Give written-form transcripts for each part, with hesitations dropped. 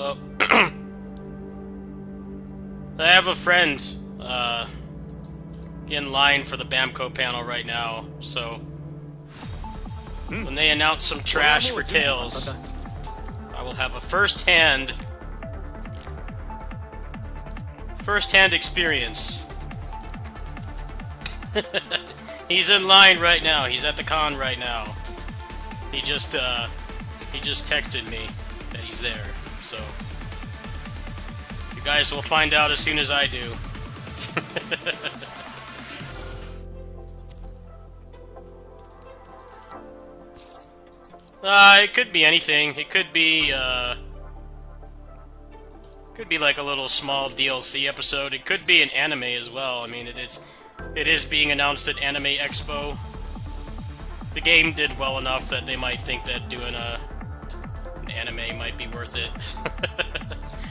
Well, I have a friend in line for the Bamco panel right now, so when they announce some trash for Tails, I will have a first-hand experience. He's in line right now. He's at the con right now. He just texted me that he's there, so you guys will find out as soon as I do. It could be anything. It could be like a little small DLC episode. It could be an anime as well. I mean, it is being announced at Anime Expo. The game did well enough that they might think that doing an anime might be worth it.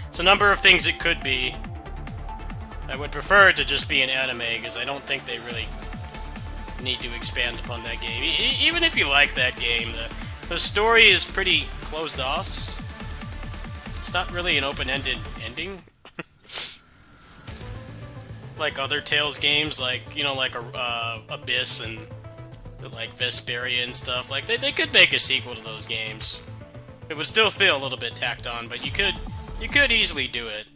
It's a number of things it could be. I would prefer it to just be an anime, because I don't think they really need to expand upon that game. Even if you like that game, the story is pretty closed off. It's not really an open-ended ending. Like other Tales games, like, you know, like Abyss and like Vesperia and stuff. Like, they could make a sequel to those games. It would still feel a little bit tacked on, but you could easily do it.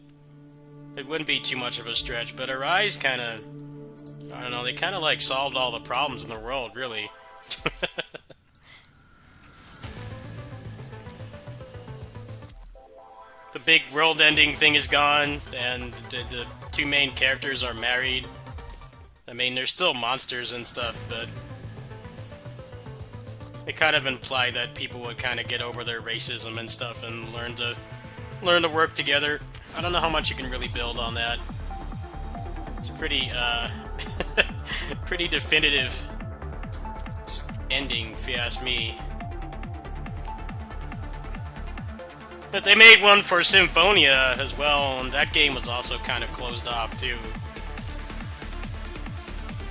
It wouldn't be too much of a stretch, but Arise kind of, I don't know, they kind of like solved all the problems in the world, really. The big world-ending thing is gone, and the two main characters are married. I mean, they're still monsters and stuff, but it kind of implied that people would kind of get over their racism and stuff and learn to work together. I don't know how much you can really build on that. It's pretty pretty definitive ending, if you ask me. But they made one for Symphonia as well, and that game was also kind of closed off too.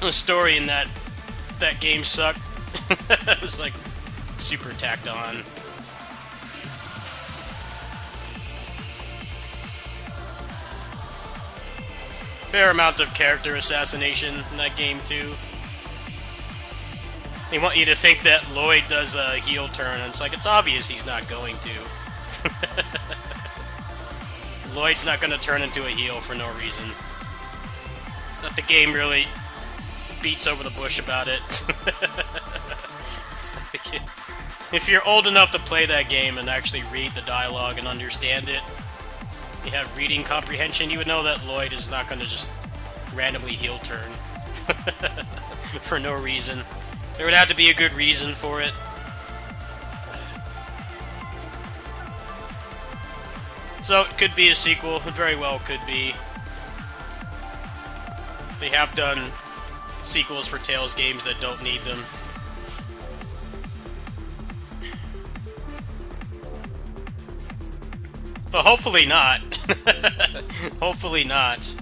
The story in that game sucked. It was like super tacked on. Fair amount of character assassination in that game too. They want you to think that Lloyd does a heel turn, and it's like, it's obvious he's not going to. Lloyd's not going to turn into a heel for no reason. But the game really beats over the bush about it. If you're old enough to play that game and actually read the dialogue and understand it, you have reading comprehension, you would know that Lloyd is not going to just randomly heel turn. For no reason. There would have to be a good reason for it. So it could be a sequel, it very well could be. They have done sequels for Tales games that don't need them. But hopefully not. Hopefully not.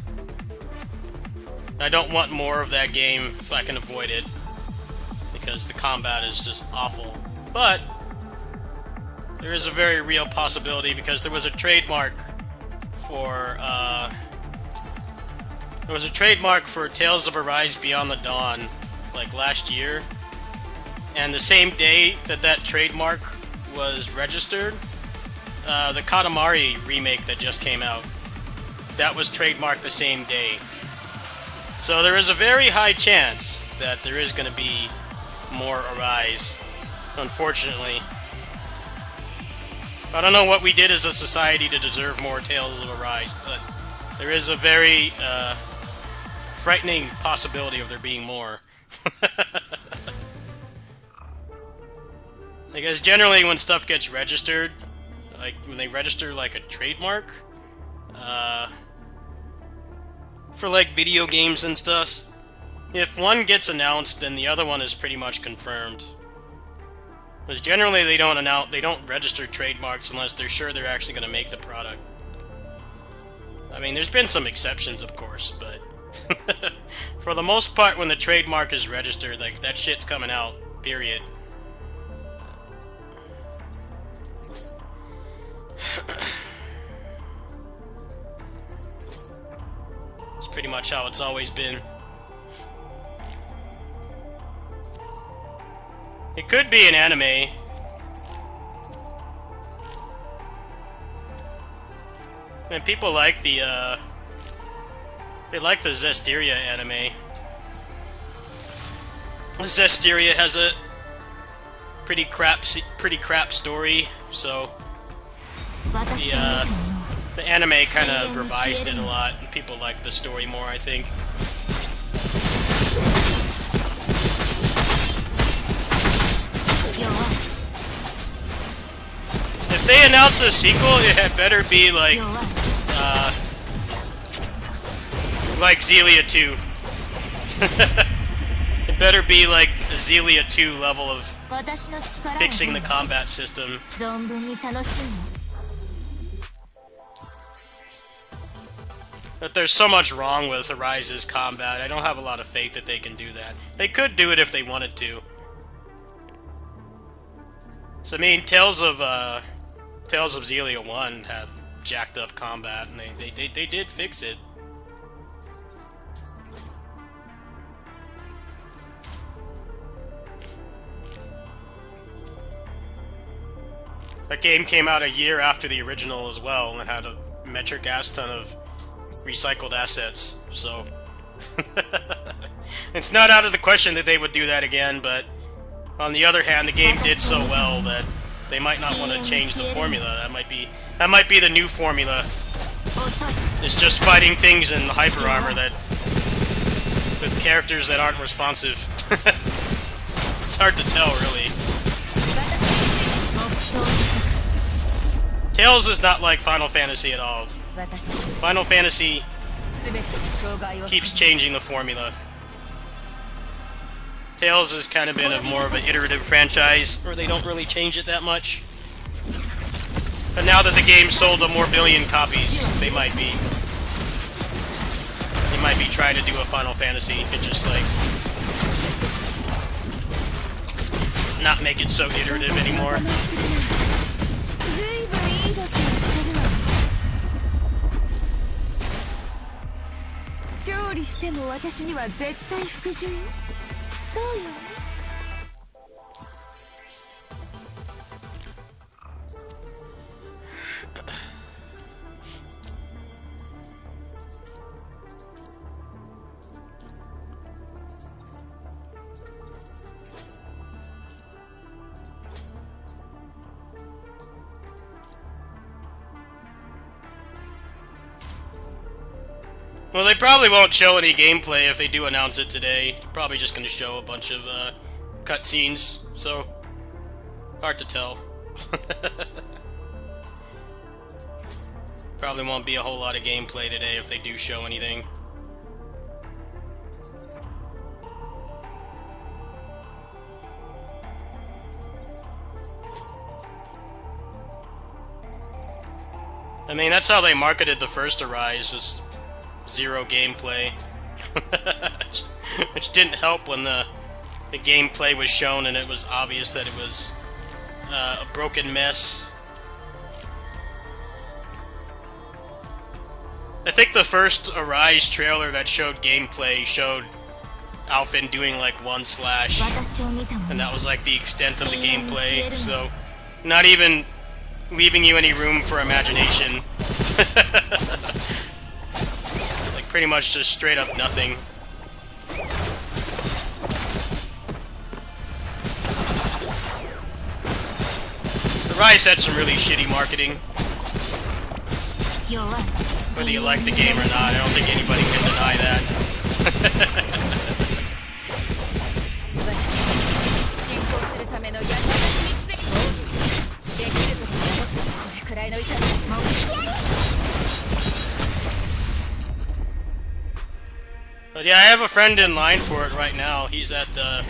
I don't want more of that game if I can avoid it, because the combat is just awful. But there is a very real possibility, because there was a trademark for Tales of Arise Beyond the Dawn, like last year, and the same day that trademark was registered, the Katamari remake that just came out, that was trademarked the same day. So there is a very high chance that there is going to be more Arise, unfortunately. I don't know what we did as a society to deserve more Tales of Arise, but there is a very frightening possibility of there being more. Because generally when stuff gets registered, like when they register like a trademark, for like video games and stuff, if one gets announced, then the other one is pretty much confirmed. Because generally they don't register trademarks unless they're sure they're actually going to make the product. I mean, there's been some exceptions, of course, but for the most part, when the trademark is registered, like, that shit's coming out, period. pretty much how it's always been. It could be an anime. And people like the, they like the Zestiria anime. Zestiria has a pretty crap story, so the anime kind of revised it a lot, and people like the story more, I think. If they announce a sequel, it had better be like Xillia 2. It better be like a Xillia 2 level of fixing the combat system. But there's so much wrong with Arise's combat, I don't have a lot of faith that they can do that. They could do it if they wanted to. So I mean, Tales of Xillia 1 had jacked up combat, and they did fix it. That game came out a year after the original as well, and had a metric ass ton of recycled assets, so... It's not out of the question that they would do that again, but on the other hand, the game did so well that they might not want to change the formula. That might be the new formula. It's just fighting things in hyper armor that with characters that aren't responsive. It's hard to tell, really. Tales is not like Final Fantasy at all. Final Fantasy keeps changing the formula. Tales has kind of been more of an iterative franchise, where they don't really change it that much. But now that the game sold more billion copies, they might be trying to do a Final Fantasy and just like not make it so iterative anymore. Well, they probably won't show any gameplay if they do announce it today. They're probably just going to show a bunch of cutscenes, so hard to tell. Probably won't be a whole lot of gameplay today if they do show anything. I mean, that's how they marketed the first Arise, was zero gameplay. Which didn't help when the gameplay was shown and it was obvious that it was a broken mess. I think the first Arise trailer that showed gameplay showed Alphen doing like one slash, and that was like the extent of the gameplay, so not even leaving you any room for imagination. Like pretty much just straight up nothing. Arise had some really shitty marketing. Whether you like the game or not, I don't think anybody can deny that. But yeah, I have a friend in line for it right now. He's at the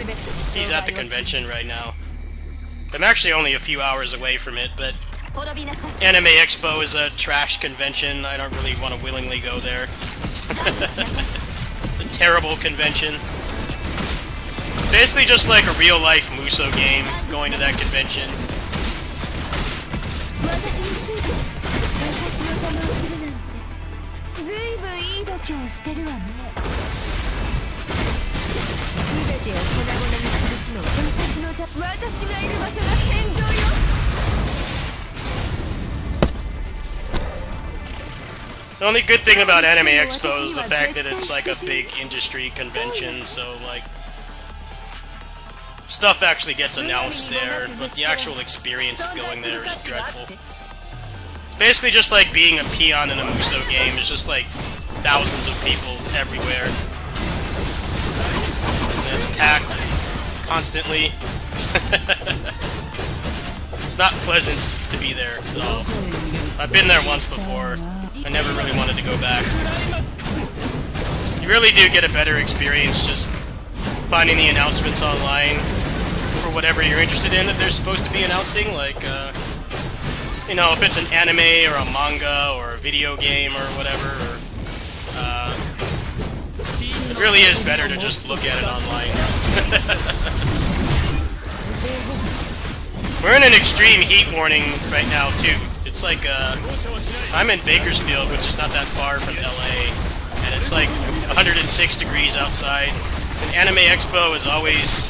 convention right now. I'm actually only a few hours away from it, but Anime Expo is a trash convention. I don't really want to willingly go there. It's a terrible convention. It's basically just like a real-life Musou game, going to that convention. 強してるわね。全てを粉々に潰すのは私がいる場所が戦場よ。The only good thing about Anime Expo is the fact that it's like a big industry convention, so like stuff actually gets announced there, but the actual experience of going there is dreadful. It's basically just like being a peon in a Musou game. It's just like thousands of people everywhere. And it's packed constantly. It's not pleasant to be there at all. I've been there once before. I never really wanted to go back. You really do get a better experience just finding the announcements online for whatever you're interested in that they're supposed to be announcing, like, you know, if it's an anime or a manga or a video game or whatever, or, it really is better to just look at it online. We're in an extreme heat warning right now, too. It's like, I'm in Bakersfield, which is not that far from LA, and it's like 106 degrees outside. And Anime Expo is always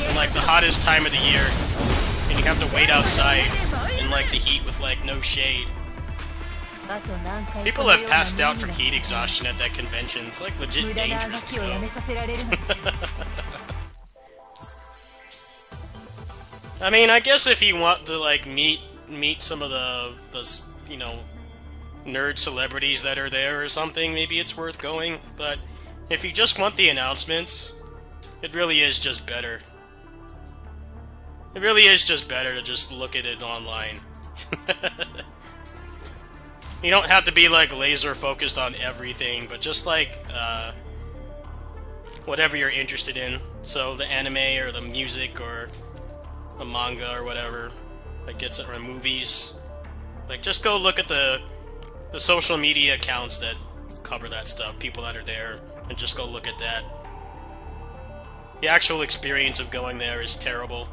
in like the hottest time of the year, and you have to wait outside in like the heat with like no shade. People have passed out from heat exhaustion at that convention. It's like legit dangerous to go. I mean, I guess if you want to like meet some of the you know, nerd celebrities that are there or something, maybe it's worth going. But if you just want the announcements, it really is just better. It really is just better to just look at it online. You don't have to be like laser focused on everything, but just like whatever you're interested in. So the anime or the music or the manga or whatever that gets it, or movies. Like, just go look at the social media accounts that cover that stuff, people that are there, and just go look at that. The actual experience of going there is terrible.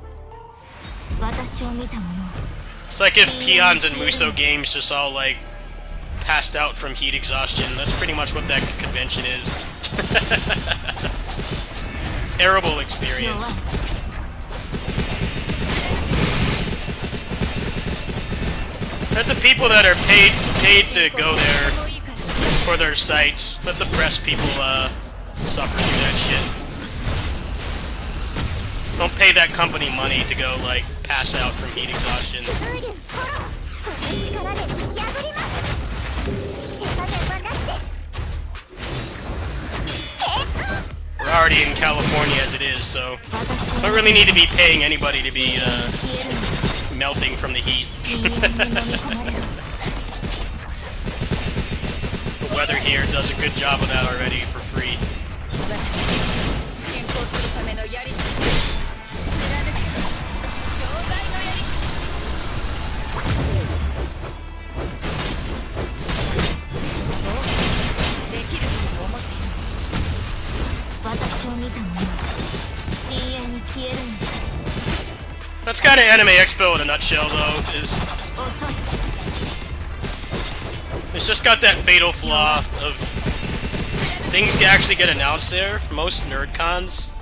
It's like if peons in Musou games just all, like, passed out from heat exhaustion. That's pretty much what that convention is. Terrible experience. Let the people that are paid to go there for their site, let the press people suffer through that shit. Don't pay that company money to go, like, pass out from heat exhaustion. We're already in California as it is, so don't really need to be paying anybody to be melting from the heat. The weather here does a good job of that already for free. That's kind of Anime Expo in a nutshell, though, it's just got that fatal flaw of things actually get announced there. Most nerd cons,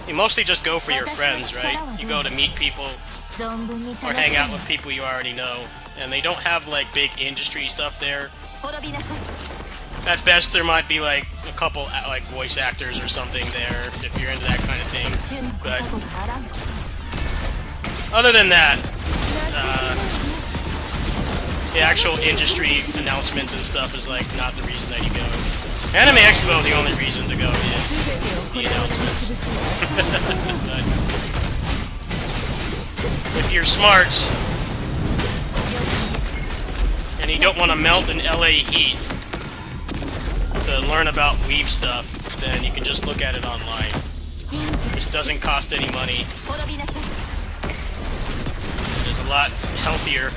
you mostly just go for your friends, right? You go to meet people or hang out with people you already know, and they don't have, like, big industry stuff there. At best, there might be, like, a couple, like, voice actors or something there, if you're into that kind of thing, but other than that, the actual industry announcements and stuff is, like, not the reason that you go. Anime Expo, the only reason to go is the announcements. But if you're smart, and you don't want to melt in LA heat to learn about weeb stuff, then you can just look at it online, which doesn't cost any money. It's a lot healthier.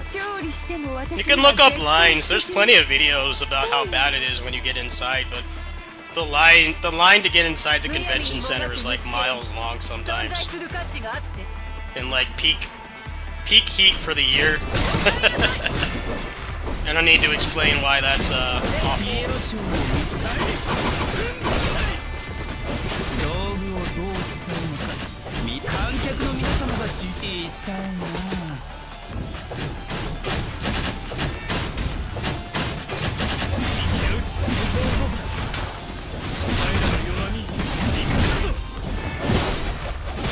勝利しても私 You can look up lines. There's plenty of videos about how bad it is when you get inside, but the line to get inside the convention center is like miles long sometimes. する価値があって In like peak heat for the year. I don't need to explain why that's awful. 道具をどう使うのか観客の皆様が知りたいな。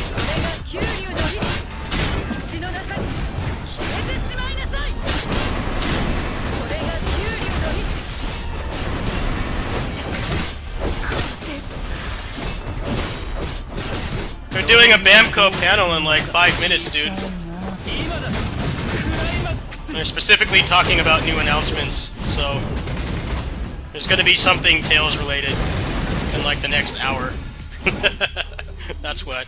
それが九竜の利口の中に消えてしまいなさいそれが九竜の利 They're doing a Bamco panel in like 5 minutes, dude. They're specifically talking about new announcements, so there's gonna be something Tales related in like the next hour. That's what.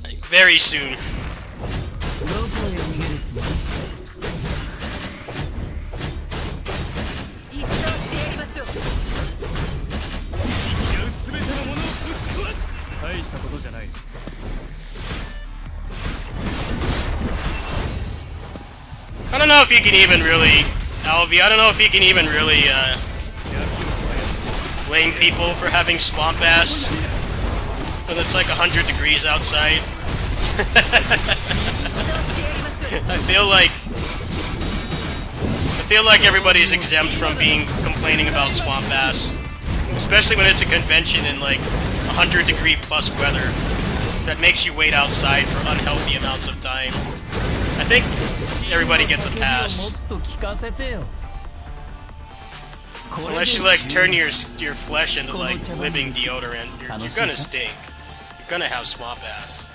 Like, very soon. どこへ逃げるつもり？一掃してやりましょう全てのものをぶち壊す。大したことじゃない。 I don't know if you can even really, Alvi, I don't know if you can even really blame people for having swamp ass when it's like 100 degrees outside. I feel like everybody's exempt from complaining about swamp ass, especially when it's a convention in like 100-degree plus weather that makes you wait outside for unhealthy amounts of time. I think everybody gets a pass. Unless you like turn your flesh into like living deodorant, you're gonna stink. You're gonna have swamp ass.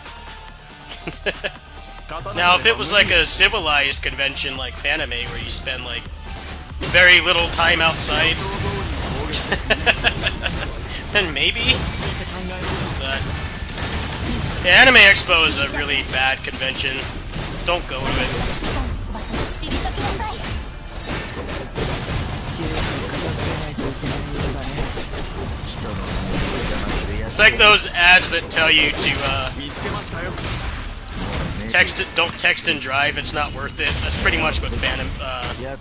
Now, if it was like a civilized convention like Fanime, where you spend like very little time outside, then maybe. But the Anime Expo is a really bad convention. Don't go to it. It's like those ads that tell you to don't text and drive. It's not worth it. That's pretty much what Anime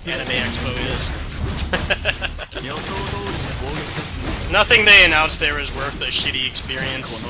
Expo is. Nothing they announced there is worth a shitty experience.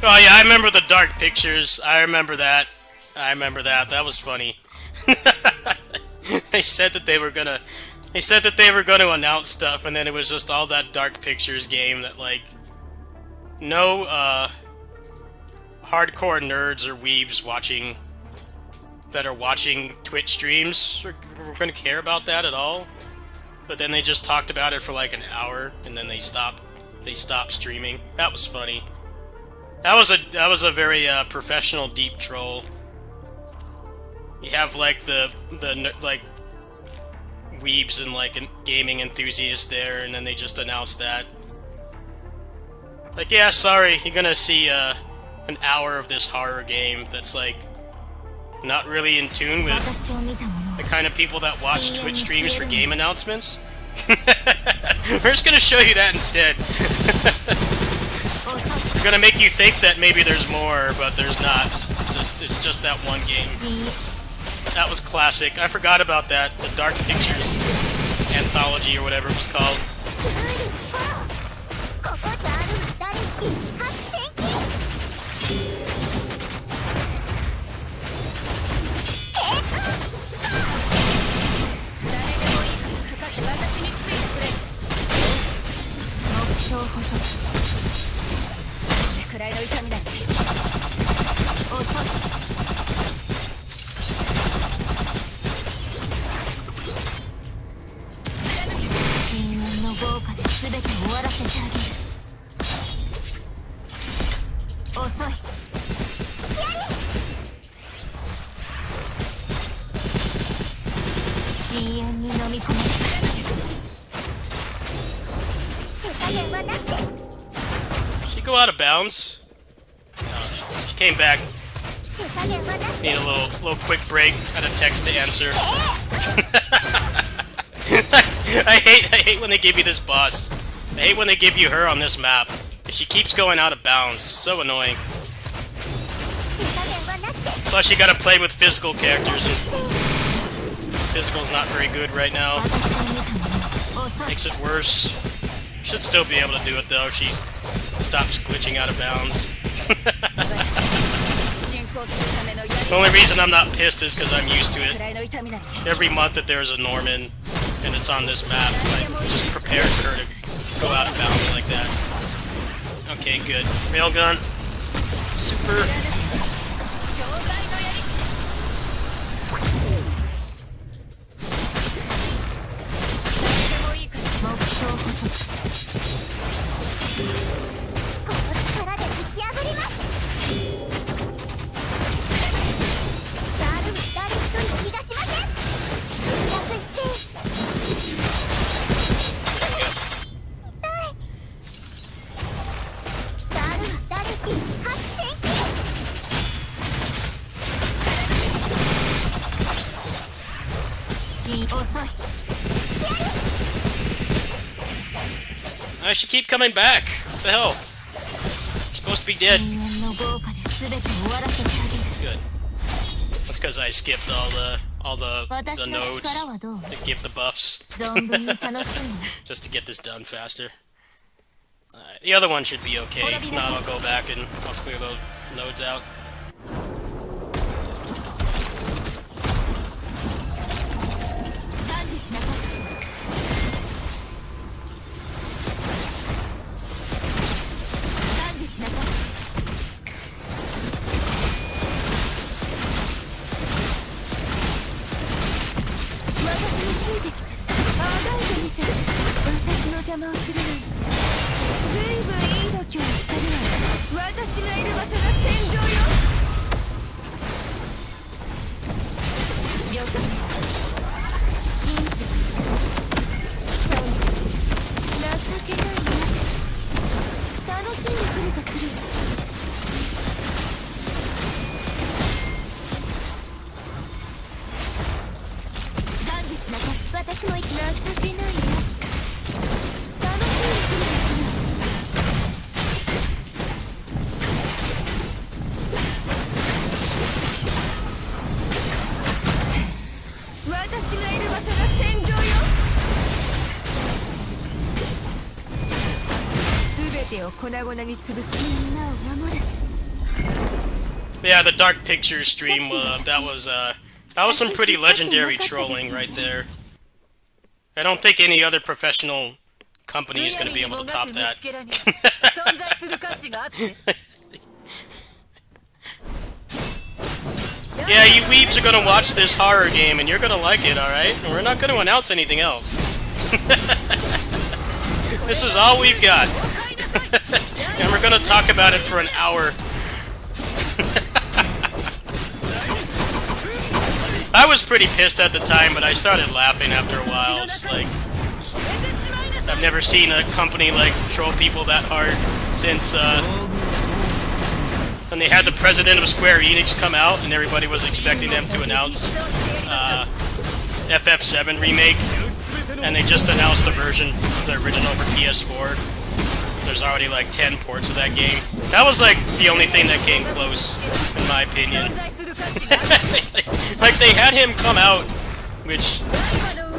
Oh yeah, I remember the dark pictures. I remember that. That was funny. They said that they were gonna announce stuff, and then it was just all that dark pictures game that like no hardcore nerds or weebs watching Twitch streams are gonna care about that at all. But then they just talked about it for like an hour, and then they stopped streaming. That was funny. That was a very professional deep troll. You have like the like weebs and like gaming enthusiasts there, and then they just announced that. Like, yeah, sorry, you're gonna see an hour of this horror game that's like not really in tune with the kind of people that watch Twitch streams for game announcements. We're just gonna show you that instead. We're gonna make you think that maybe there's more, but there's not. It's just that one game. That was classic. I forgot about that. The Dark Pictures anthology or whatever it was called. 豪華で全て終わらせてあげる。遅い。深淵に飲み込む。手加減はなしで。 She go out of bounds? No, she came back. 手加減はなしで。 Need a little quick break. Had a text to answer. I hate when they give you this boss. I hate when they give you her on this map. She keeps going out of bounds. So annoying. 手加減はなしで。 Plus, you gotta play with physical characters, and physical's not very good right now. 遅い。 Makes it worse. Should still be able to do it though if she stops glitching out of bounds. 進行するためのやり The only reason I'm not pissed is because I'm used to く it. らいの痛みなら Every month that there's a Norman and it's on this map, I'm just prepared for her to go out of bounds like that. Okay, good. Railgun. Super. 障害のやり。誰でもいいから目標こそ。この力で打ち破ります。誰一人逃がしません。逆一斉。痛い。誰一発戦機。遅い。 I should keep coming back. What the hell? Supposed to be dead. 深淵の豪華で全て終わらせてあげる。 Good. That's because I skipped all the 私の nodes 力はどう？ that give the buffs 存分に楽しむ。 just to get this done faster. The other one should be okay. If not, I'll go back and I'll clear those nodes out. 管理しなさい。管理しなさい。私についてきて。あがいてみせる。私の邪魔をするのに。ずいぶんいい度胸をしたるわよ。私のいる場所が戦場よ。了解です。信じて。そう。情けないな。楽しんでくるとする。管理しなさい。私も情けないな。楽しんでくるとする。私のいる場所が戦場よ。全てを粉々に潰す。みんなを守る。 Yeah, the Dark Pictures stream. That was some pretty legendary trolling right there. I don't think any other professional company is going to be able to top that. 存在する価値があって。 Yeah, you weebs are gonna watch this horror game and you're gonna like it, alright? We're not gonna announce anything else. This is all we've got. And we're gonna talk about it for an hour. I was pretty pissed at the time, but I started laughing after a while. Just like, I've never seen a company like troll people that hard since, when they had the president of Square Enix come out and everybody was expecting them to announce FF7 remake, and they just announced a version of the original for PS4. There's already like 10 ports of that game. That was like the only thing that came close, in my opinion. Like they had him come out, which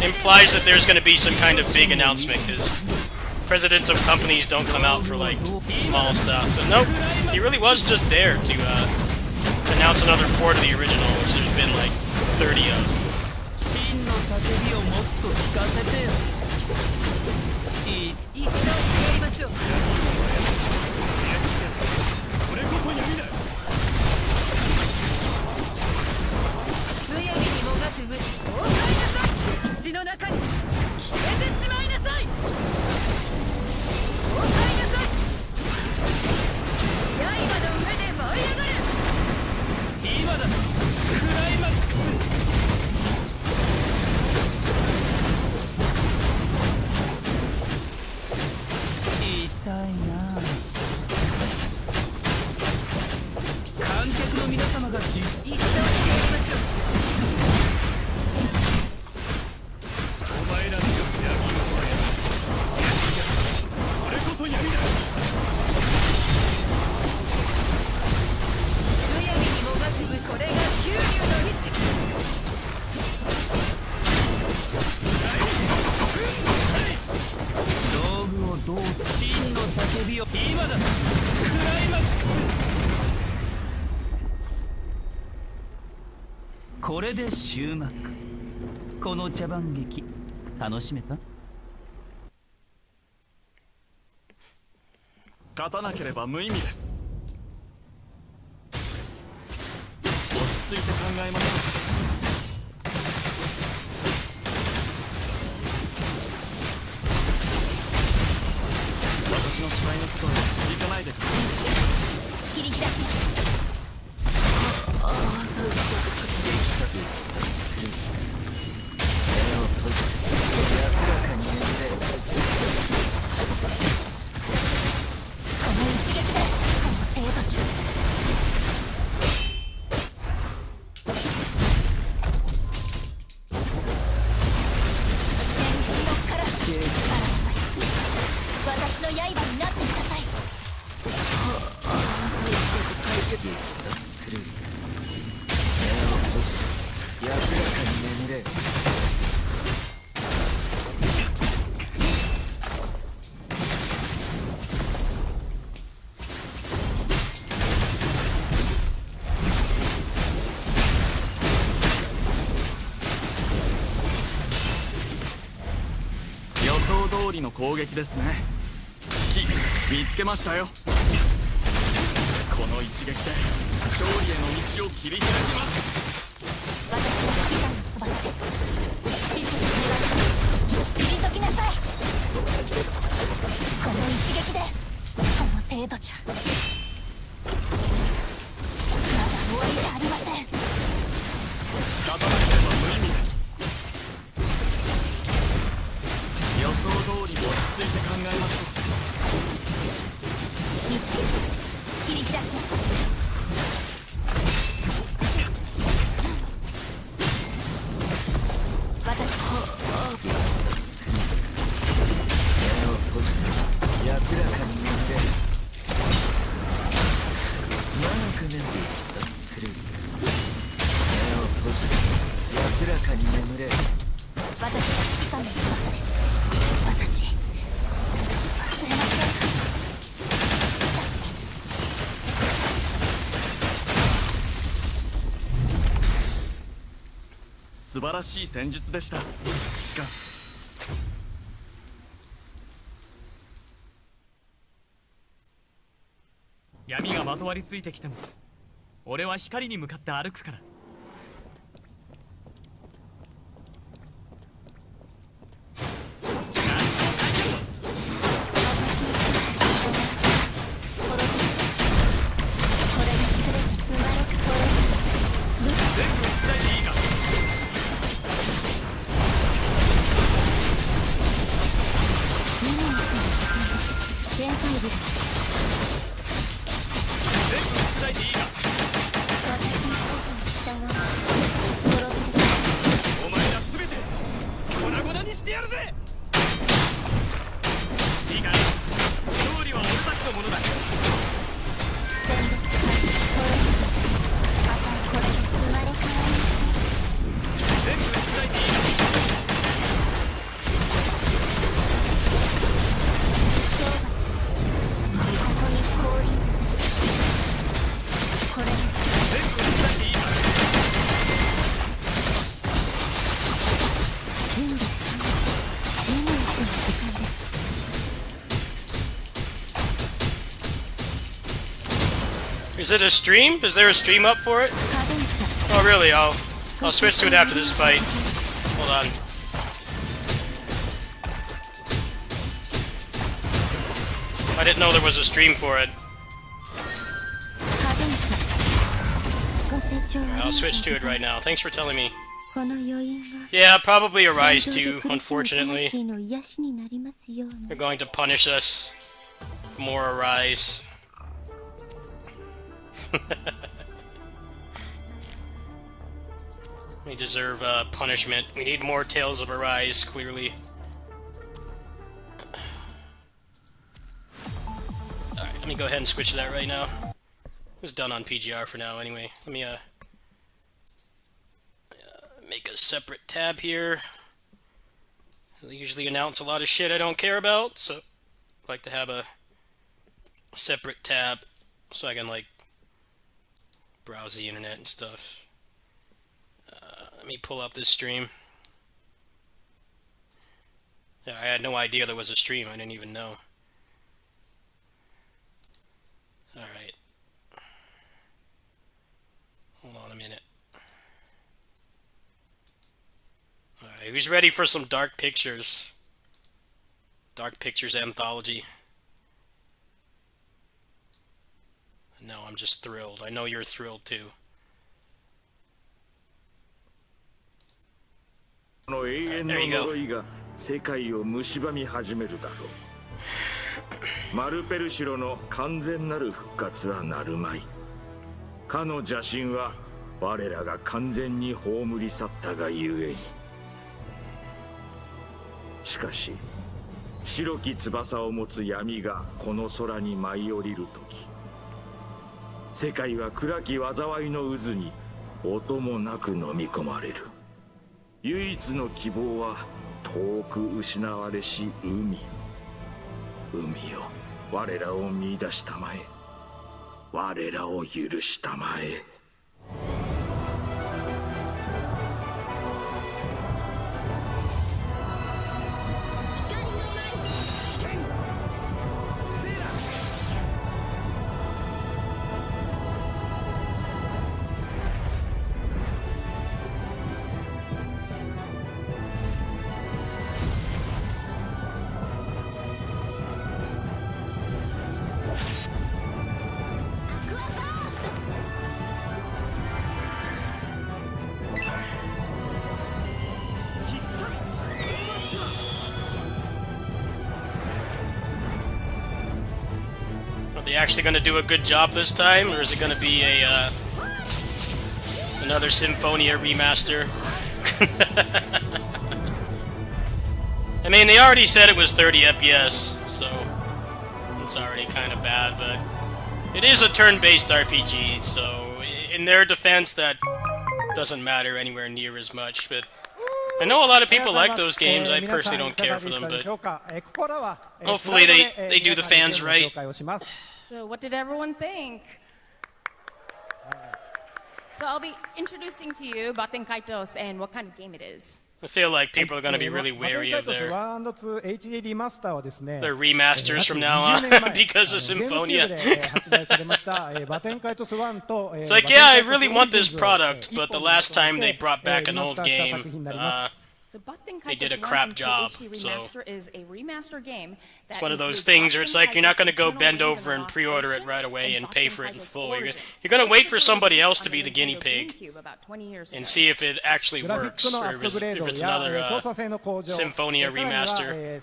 implies that there's going to be some kind of big announcement, because presidents of companies don't come out for like small stuff. So nope, he really was just there to announce another port of the original, which there's been like 30 of. 真の叫びをもっと聞かせてよ。いい。一度やりましょう。これこそ闇だ。むやみにもがく虫。崩壊なさい。石の中に消えてしまいなさい。いな。観客の皆様が一度決めましょお前らの闇を超え、これこそ闇だ。むやみにもがせずこれが九流の意志。道具をどう真の叫びを今だ。クライマックス。これで終幕。この茶番劇楽しめた？勝たなければ無意味です。落ち着いて考えましょう。私の芝居のことは聞かないでください。切り開きます。この一撃でこの程度中。天地から私の刃になってください。予想通りの攻撃ですね。見つけましたよ。この一撃で勝利への道を切り開きます。私の指揮官の翼です。師匠にお願いします。退きなさい。この一撃でこの程度じゃまだ終わりじゃありません。勝たなければ無意味です。予想通りに落ち着いて考えましょう。道切り開きます。私が指揮官の翼です。私忘れませんか？素晴らしい戦術でした、指揮官。闇がまとわりついてきても俺は光に向かって歩くから。Is it a stream? Is there a stream up for it? Oh really? I'll switch to it after this fight. Hold on. I didn't know there was a stream for it. I'll switch to it right now. Thanks for telling me. Yeah, probably a Rise 2, unfortunately. They're going to punish us. More Arise. We deserve punishment. We need more Tales of Arise, clearly. Alright, let me go ahead and switch to that right now. It was done on PGR for now anyway. Let me make a separate tab here. They usually announce a lot of shit I don't care about, so I like to have a separate tab so I can like browse the internet and stuff. Let me pull up this stream. Yeah, I had no idea there was a stream. I didn't even know. Alright. Hold on a minute. Alright, who's ready for some Dark Pictures? Dark Pictures Anthology. No, I'm just thrilled. I know you're thrilled too. この永遠の There you go. 呪いが世界を蝕み始めるだろう。マルペルシロの完全なる復活はなるまい。かの邪神は我らが完全に葬り去ったがゆえに。しかし白き翼を持つ闇がこの空に舞い降りるとき、世界は暗き災いの渦に音もなく飲み込まれる。唯一の希望は遠く失われし海。海よ、我らを見出したまえ。我らを許したまえ。Are they actually going to do a good job this time, or is it going to be a another Symphonia remaster? I mean, they already said it was 30 FPS, so it's already kind of bad, but it is a turn-based RPG, so in their defense, that doesn't matter anywhere near as much, but I know a lot of people like those games. I personally don't care for them, but hopefully they do the fans right. So what did everyone think? So I'll be introducing to you Baten Kaitos and what kind of game it is. I feel like people are going to be really wary of their remasters from now on because of Symphonia. It's like, yeah, I really want this product, but the last time they brought back an old game, So Baten they did a Kaitos crap 1 and 2 job, HD so Remaster is a remaster game that it's one of those includes things where it's Baten like you're not going to Kaitos go Eternal bend Games over and and Lost pre-order it Ocean right away and Baten pay for it in Kaitos full. Origin. You're going to wait for Both somebody else to on be the guinea Nintendo pig GameCube about 20 years and ago. see if it actually works, or if it's another Symphonia remaster.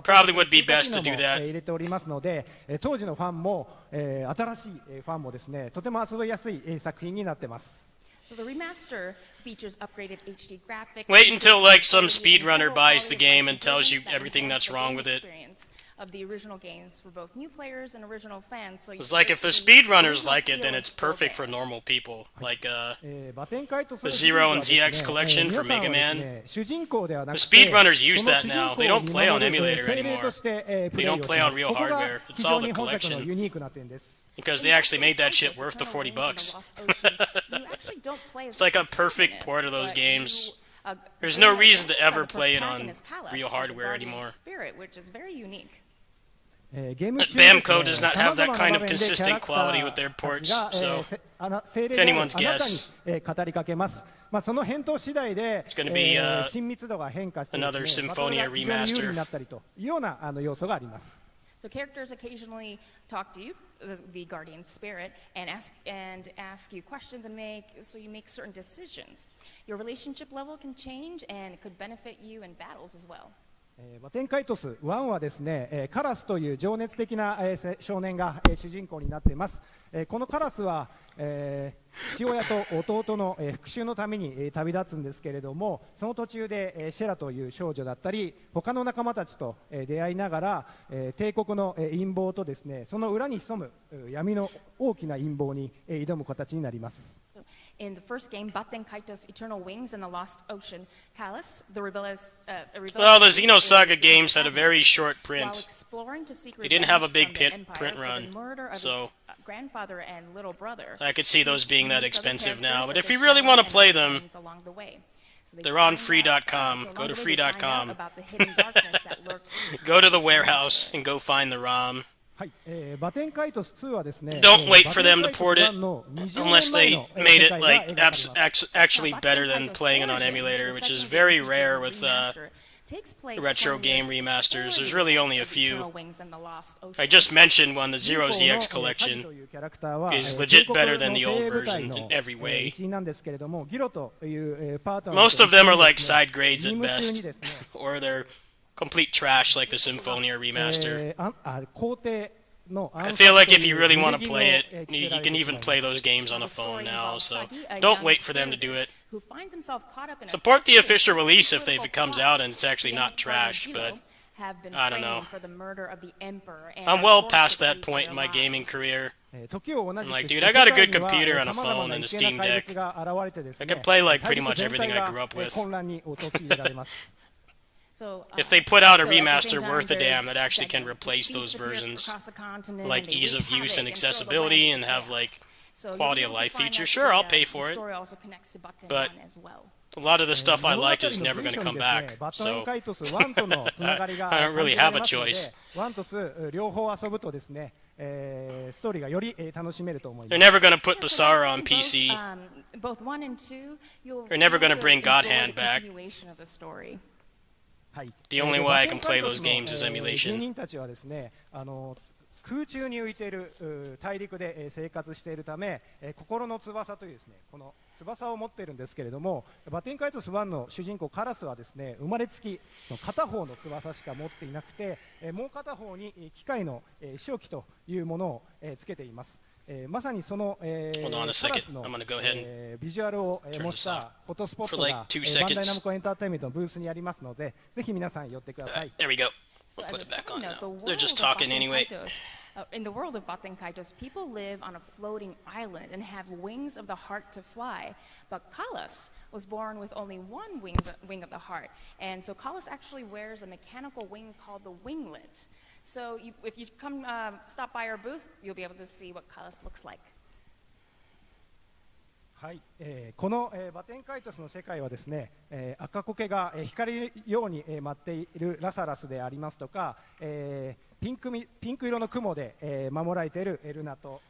Probably would be best to do that. 入れておりますので、当時のファンも、新しいファンもですね、とても遊びやすい作品になってます。So the remaster features upgraded HD graphics. Wait until like some speedrunner buys the game and tells you everything that's wrong with it. Of the original games for both new players and original fans. So It's like if the speedrunners like it, then it's perfect for normal people. Like the Zero and ZX collection for Mega Man. The speedrunners use that now. They don't play on emulator anymore. They don't play on real hardware. It's all the collection. Because they actually made that shit worth the $40. It's like a perfect port of those games. There's no reason to ever play it on real hardware anymore. Which is very unique. Bamco does not have that kind of consistent quality with their ports, so it's anyone's guess. It's going to be another Symphonia remaster. So characters occasionally talk to you, the guardian spirit, and ask you questions and you make certain decisions. Your relationship level can change and it could benefit you in battles as well. バテンカイトス1はですね、カラスという情熱的な、少年が、主人公になっています。このカラスは、父親と弟の、復讐のために、旅立つんですけれども、その途中で、シェラという少女だったり他の仲間たちと、出会いながら、帝国の、陰謀とですね、その裏に潜む闇の大きな陰謀に、挑む形になります。In the first game, Baten Kaito's Eternal Wings in the Lost Ocean, Callus, the rebellious, Well, the Xenosaga games had a very short while print. exploring to seek They didn't have a revenge big from the print Empire for run, the murder of so his grandfather and little brother. I could see those being that Meets other expensive now. characters But such if as you really Shadow want to and play his them, friends along the way. So they they're on find out, free.com. so Go along to the way they find out free.com. about the hidden darkness that lurks Go to the warehouse and go find the ROM. はい、バテンカイトス2はですね、Don't wait for them to バテンカイトス port it 1の20 unless 年 they 前の made 世 it 界が like 描かれます actually better than playing it on emulator, which is very rare with retro game remasters. There's really only a few. I just mentioned one, the Zero ZX collection, is legit better than the old version in every way. Most of them are like side grades at best, or they're complete trash like the Symphonia remaster. I feel like if you really want to play it, you can even play those games on a phone now, so don't wait for them to do it. Support the official release if it comes out and it's actually not trash, but I don't know. I'm well past that point in my gaming career. I'm like, dude, I got a good computer and a phone and a Steam Deck. I can play like pretty much everything I grew up with. If they put out a remaster worth a damn that actually can replace those versions, like ease of use and accessibility and have like quality of life features, sure, I'll pay for it. But a lot of the stuff I like is never going to come back, so I don't really have a choice. They're never going to put Basara on PC. They're never going to bring God Hand back. The only way I can play those games is emulation. 空中に浮いている大陸で生活しているため、心の翼というですね、この翼を持っているんですけれども、バテンカイトス1の主人公カラスはですね、生まれつき片方の翼しか持っていなくて、もう片方に機械の正気というものをつけています。まさにその、カラスのビジュアルを模したフォトスポットがバンダイナムコエンターテインメントのブースにありますので、ぜひ皆さん寄ってください。There we go. We'll put it back on now. They're just talking anyway. In the world of Baten Kaitos, people live on a floating island and have wings of the heart to fly. But Kalas was born with only one wing of the heart. And so Kalas actually wears a mechanical wing called the winglet. So if you come stop by our booth, you'll be able to see what Kalas looks like. はい、この、バテンカイトスの世界はですね、赤苔が、光るように、舞っているラサラスでありますとか、ピンク色の雲で、守られているエルナと、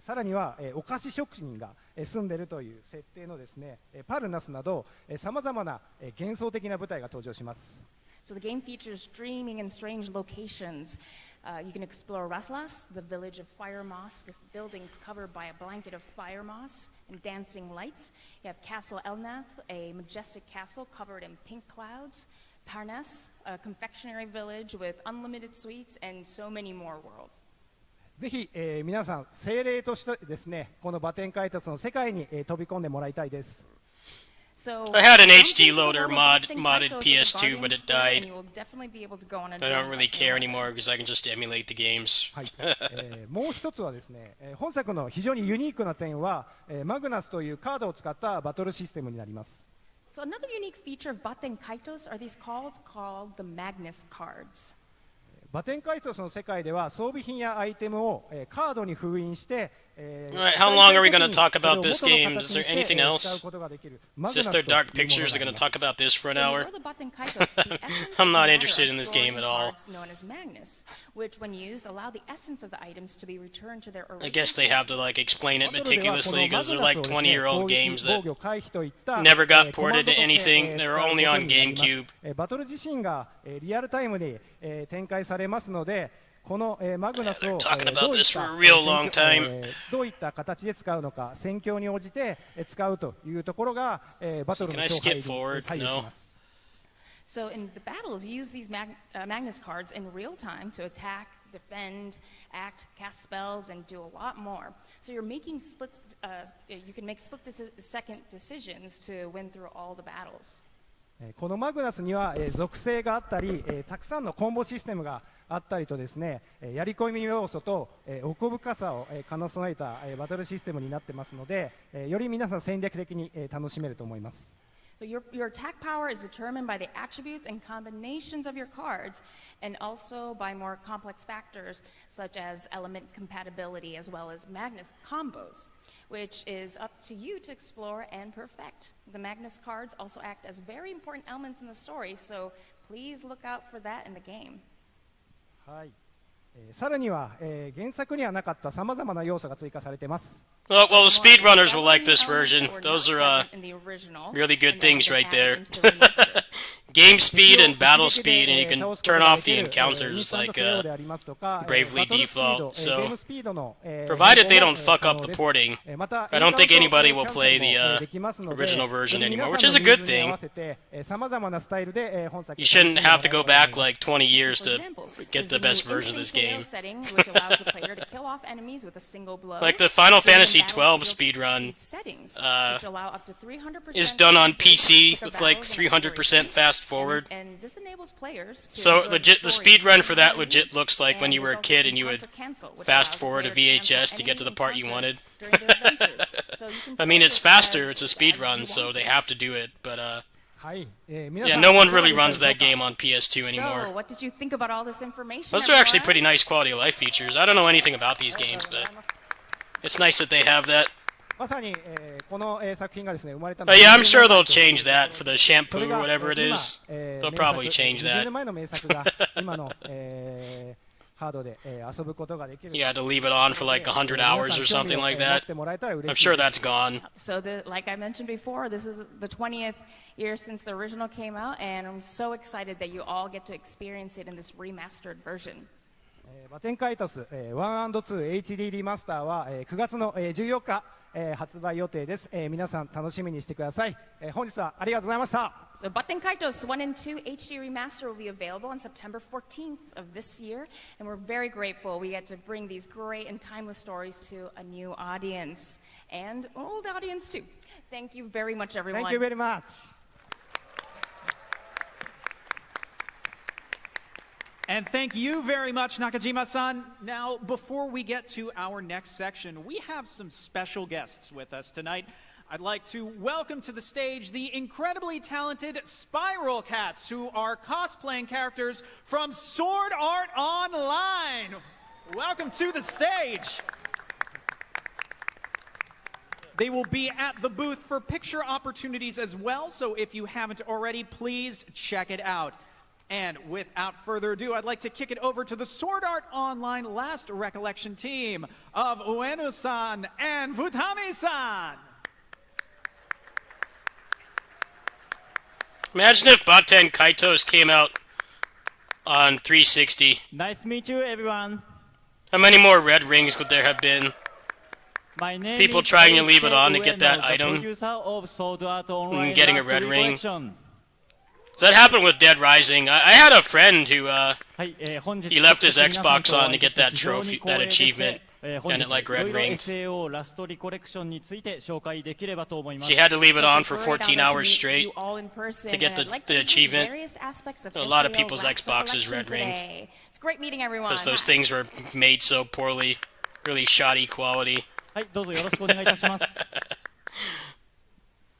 さらには、お菓子職人が、住んでいるという設定のですね、パルナスなどさまざまな、幻想的な舞台が登場します。So the game features dreaming and strange locations. You can explore Raslas, the village of fire moss with buildings covered by a blanket of fire moss and dancing lights. You have Castle Elnath, a majestic castle covered in pink clouds. Parnas, a confectionery village with unlimited sweets, and so many more worlds. ぜひ、皆さん精霊としてですね、このバテンカイトスの世界に、飛び込んでもらいたいです。I had an HD loader modded PS2, but it died. I don't really care anymore because I can just emulate the games. はい、もう一つはですね、本作の非常にユニークな点は、マグナスというカードを使ったバトルシステムになります。So another unique feature of Baten Kaitos are these cards called the Magnus cards. バテンカイトスの世界では装備品やアイテムを、カードに封印して、Alright, how long are we going to talk about this game? Is there anything else? Is this their dark pictures? They're going to talk about this for an hour? I'm not interested in this game at all. I guess they have to like explain it meticulously because they're like 20-year-old games that never got ported to anything. They were only on GameCube. バトル自身がリアルタイムに展開されますので、このマグナスをどういった形で使うのか、戦況に応じて使うというところがバトルの勝敗に左右します。So in the battles, you use these Magnus cards in real time to attack, defend, act, cast spells, and do a lot more. So you're making you can make split-second decisions to win through all the battles. このマグナスには属性があったり、たくさんのコンボシステムがあったりとですね、やり込み要素と奥深さを兼ね備えたバトルシステムになってますので、より皆さん戦略的に楽しめると思います。So your attack power is determined by the attributes and combinations of your cards, and also by more complex factors such as element compatibility as well as Magnus combos, which is up to you to explore and perfect. The Magnus cards also act as very important elements in the story, so please look out for that in the game. はい。さらには、原作にはなかったさまざまな要素が追加されています。Well, the speedrunners will like this version. Those are really good things right there. Game speed and battle speed, and you can turn off the encounters like Bravely Default. So, provided they don't fuck up the porting, I don't think anybody will play the original version anymore, which is a good thing. You shouldn't have to go back like 20 years to get the best version of this game. Like the Final Fantasy 12 speedrun is done on PC with like 300% fast forward. So legit, the speedrun for that legit looks like when you were a kid and you would fast forward a VHS to get to the part you wanted. I mean, it's faster, it's a speedrun, so they have to do it, but yeah, no one really runs that game on PS2 anymore. So, what did you think about all this information? Those are actually pretty nice quality of life features. I don't know anything about these games, but it's nice that they have that. Yeah, I'm sure they'll change that for the shampoo or whatever it is. They'll probably change that. You had to leave it on for like 100 hours or something like that. I'm sure that's gone. So, like I mentioned before, this is the 20th year since the original came out, and I'm so excited that you all get to experience it in this remastered version. バテンカイトス 1&2HD リマスターは9月の14日発売予定です。皆さん楽しみにしてください。本日はありがとうございました。So Baten Kaitos 1 and 2 HD Remaster will be available on September 14th of this year, and we're very grateful we get to bring these great and timeless stories to a new audience, and an old audience too. Thank you very much, everyone. Thank you very much. And thank you very much, Nakajima-san. Now, before we get to our next section, we have some special guests with us tonight. I'd like to welcome to the stage the incredibly talented Spiral Cats, who are cosplaying characters from Sword Art Online. Welcome to the stage. They will be at the booth for picture opportunities as well, so if you haven't already, please check it out. And without further ado, I'd like to kick it over to the Sword Art Online Last Recollection team of Ueno-san and Futami-san. Imagine if Baten Kaitos came out on 360. Nice to meet you, everyone. How many more red rings would there have been? My name People is trying to leave it Eisuke on to get that Ueno, item. the producer of Sword Art Online And getting a Last red ring. Recollection. So that happened with Dead Rising. I had a friend who he he left his Xbox on to get that trophy, that achievement, and it like red rings. She had to leave it on for 14 hours straight to get the achievement. A lot of people's Xboxes red ringed. It's great meeting everyone. Because those things were made so poorly, really shoddy quality.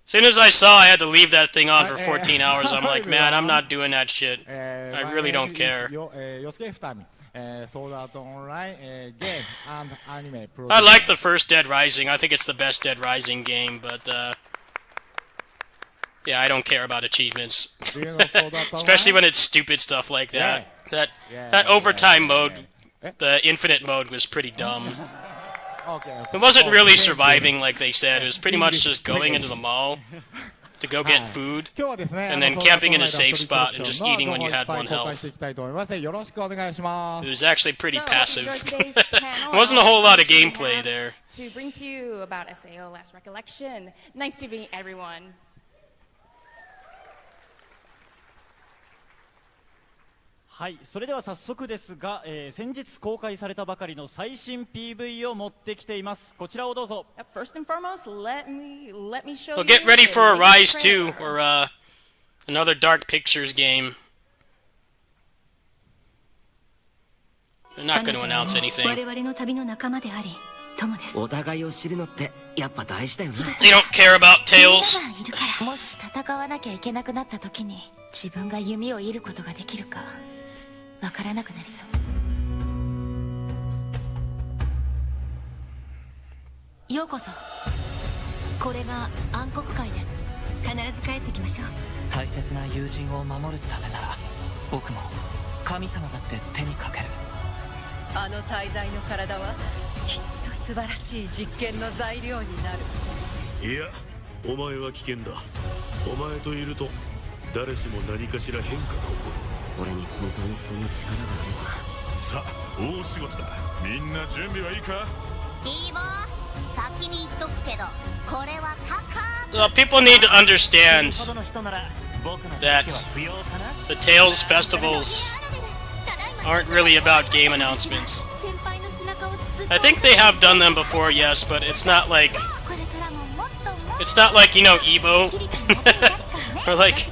As soon as I saw I had to leave that thing on for 14 hours, I'm like, man, I'm not doing that shit. I really don't care. I like the first Dead Rising. I think it's the best Dead Rising game, but yeah, I don't care about achievements. Especially when it's stupid stuff like that. That overtime mode, the infinite mode, was pretty dumb. It wasn't really surviving like they said. It was pretty much just going into the mall to go get food and then camping in a safe spot and just eating when you had 1 health. It was actually pretty passive. There wasn't a whole lot of gameplay there. To bring to you about SAO Last Recollection. Nice to meet everyone. はい、それでは早速ですが、先日公開されたばかりの最新 PV を持ってきています。こちらをどうぞ。First and foremost, let me show So you. get ready the for latest Arise 2 trailer. or another Dark Pictures game. They're not going to announce 我 anything. 々の旅の仲間であり友ですお互いを知るのってやっぱ大事だよね。 They don't care about Tails. みんながいるからもし戦わなきゃいけなくなった時に自分が弓を射ることができるかわからなくなりそうようこそこれが暗黒界です必ず帰ってきましょう大切な友人を守るためなら僕も神様だって手にかける。あの滞在の体はきっと素晴らしい実験の材料になる。いや、お前は危険だ。お前といると誰しも何かしら変化が起こる。俺に本当にそんな力があれば。さあ、大仕事だ。みんな準備はいいか？キーボー先に言っとくけどこれは高 Well, people need to understand that the Tails festivals aren't really about game announcements. I think they have done them before, yes, but it's not like you know, Evo or like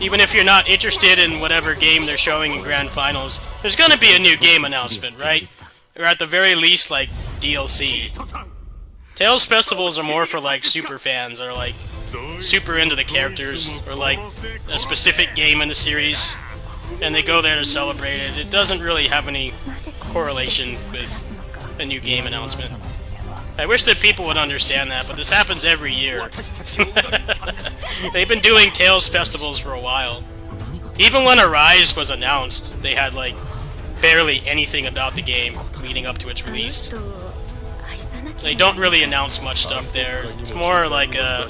even if you're not interested in whatever game they're showing in Grand Finals, there's gonna be a new game announcement, right? Or at the very least, like DLC. Tails festivals are more for like super fans or like super into the characters or like a specific game in the series, and they go there to celebrate it. It doesn't really have any correlation with a new game announcement. I wish that people would understand that, but this happens every year. They've been doing Tails festivals for a while. Even when Arise was announced, they had like barely anything about the game leading up to its release. They don't really announce much stuff there. It's more like a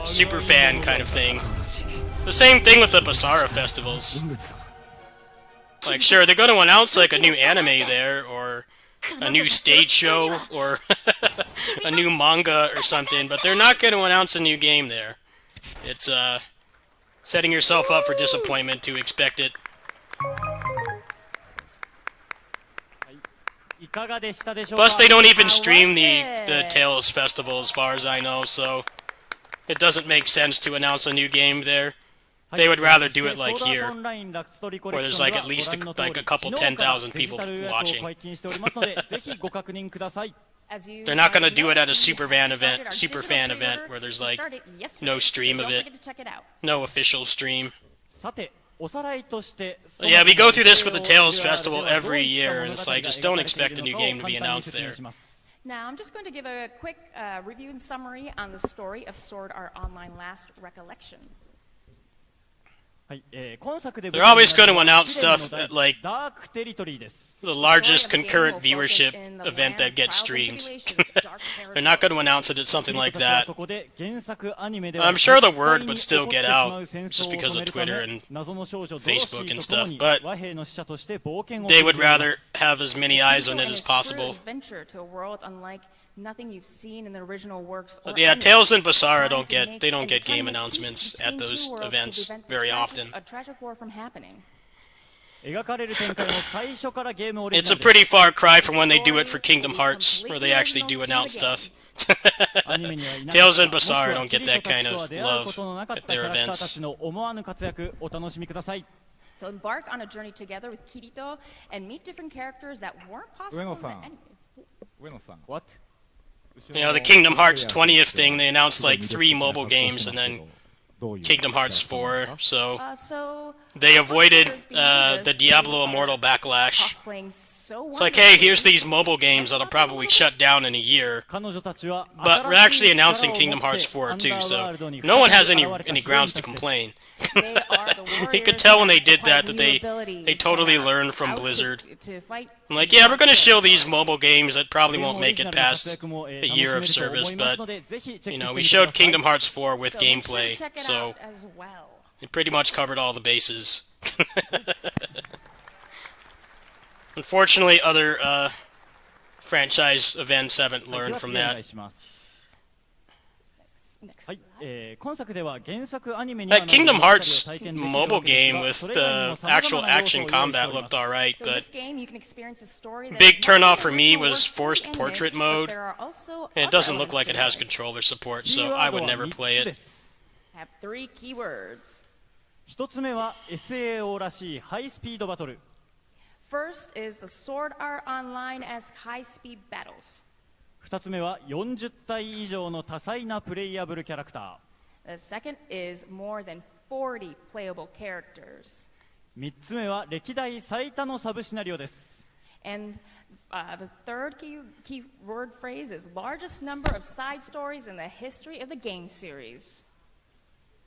super fan kind of thing. It's the same thing with the Basara festivals. Like, sure, they're going to announce like a new anime there, or a new stage show, or a new manga or something, but they're not going to announce a new game there. It's setting yourself up for disappointment to expect it. Plus, they don't even stream the Tails Festival as far as I know, so it doesn't make sense to announce a new game there. They would rather do it like here, where there's like at least like a couple 10,000 people watching. They're not gonna do it at a super fan event where there's like no stream of it, no official stream. Yeah, we go through this with the Tails Festival every year, and it's like, just don't expect a new game to be announced there. Now, I'm just going to give a quick review and summary on the story of Sword Art Online Last Recollection. They're always going to announce stuff at like the largest concurrent viewership event that gets streamed. They're not going to announce it at something like that. I'm sure the word would still get out just because of Twitter and Facebook and stuff, but they would rather have as many eyes on it as possible. Nothing you've seen in the original works. But yeah, Tails and Basara don't get game announcements at those events very often. A tragic war from happening. It's a pretty far cry from when they do it for Kingdom Hearts, where they actually do announce stuff. Tails and Basara don't get that kind of love at their events. So embark on a journey together with Kirito and meet different characters that weren't possible in the anime. What? You know, the Kingdom Hearts 20th thing, they announced like 3 mobile games and then Kingdom Hearts 4, so they avoided the Diablo Immortal backlash. It's like, hey, here's these mobile games that'll probably shut down in a year, but we're actually announcing Kingdom Hearts 4 too, so no one has any grounds to complain. You could tell when they did that they totally learned from Blizzard. I'm like, yeah, we're going to show these mobile games that probably won't make it past a year of service, but, you know, we showed Kingdom Hearts 4 with gameplay, so it pretty much covered all the bases. Unfortunately, other franchise events haven't learned from that. はい、今作では原作アニメには That Kingdom Hearts mobile game with the actual action combat looked alright, but big turnoff for me was forced portrait mode, and it doesn't look like it has controller support, so I would never play it. Have 3 keywords. 一つ目は SAO らしいハイスピードバトル。 First is the Sword Art Online as high-speed battles. 2つ目は40体以上の多彩なプレイヤブルキャラクター。The second is more than 40 playable characters. 3つ目は歴代最多のサブシナリオです。And the third key word phrase is largest number of side stories in the history of the game series.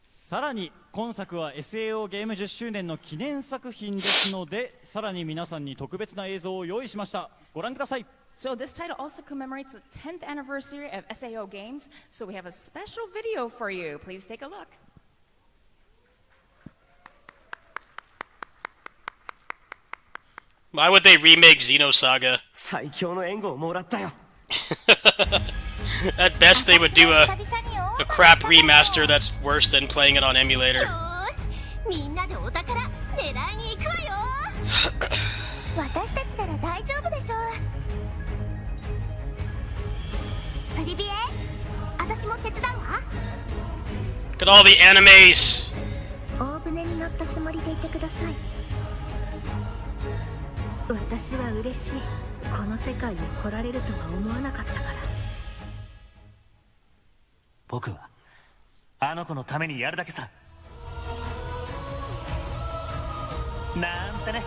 さらに今作は SAO ゲーム10周年の記念作品ですので、さらに皆さんに特別な映像を用意しました。ご覧ください。So this title also commemorates the 10th anniversary of SAO games, so we have a special video for you. Please take a look. Why would they remake Xenosaga? 最強の援護をもらったよ。 At best they would do a crap remaster that's worse than playing it on emulator. みんなでお宝狙いに行くわよ。私たちなら大丈夫でしょう。トリビエ、私も手伝うわ。 Look at all the animes. 大船に乗ったつもりでいてください。私は嬉しい。この世界へ来られるとは思わなかったから。僕はあの子のためにやるだけさ。なんてね。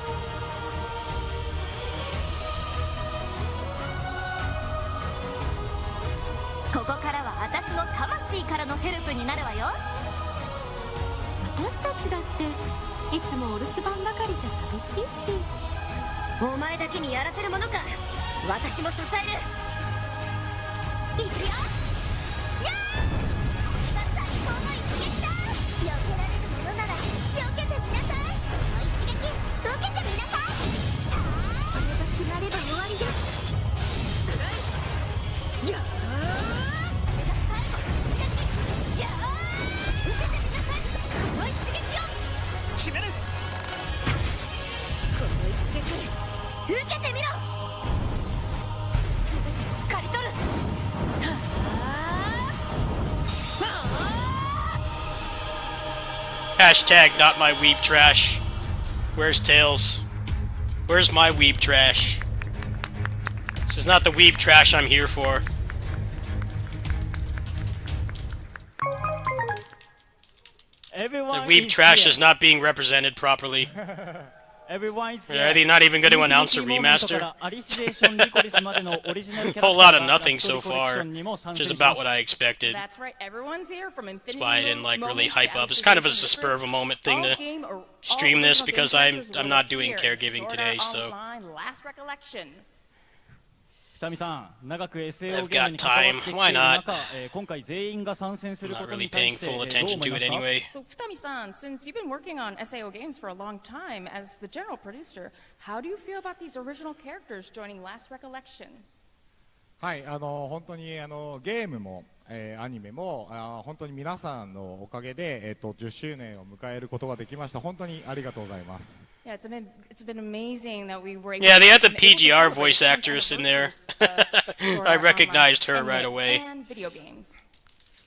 ここからは私の魂からのヘルプになるわよ。私たちだっていつもお留守番ばかりじゃ寂しいし。お前だけにやらせるものか。私も支える。いくよ。やー！これが最高の一撃だ。避けられるものなら避けてみなさい。その一撃受けてみなさい。さあ、これが決まれば終わりです。やー！これが最後の一撃。やー！受けてみなさい。この一撃を決める。この一撃受けてみろ。すべてを刈り取る。Hashtag not my weeb trash. Where's Tails? Where's my weeb trash? This is not the weeb trash I'm here for. The weeb trash is not being represented properly. Are they not even going to announce a remaster? A whole lot of nothing so far, which is about what I expected. That's right, everyone's here from Infinity. That's why I didn't really hype up. It's kind of a spur of a moment thing to stream this because I'm not doing caregiving today, so I've got time. Why not? I'm not really paying full attention to it anyway. So Futami-san, since you've been working on SAO games for a long time, as the general producer, how do you feel about these original characters joining Last Recollection? はい、本当にゲームも、アニメも本当に皆さんのおかげで、10周年を迎えることができました。本当にありがとうございます。Yeah, it's been amazing that we were able Yeah, they had the PGR voice actress in there. I recognized her right away.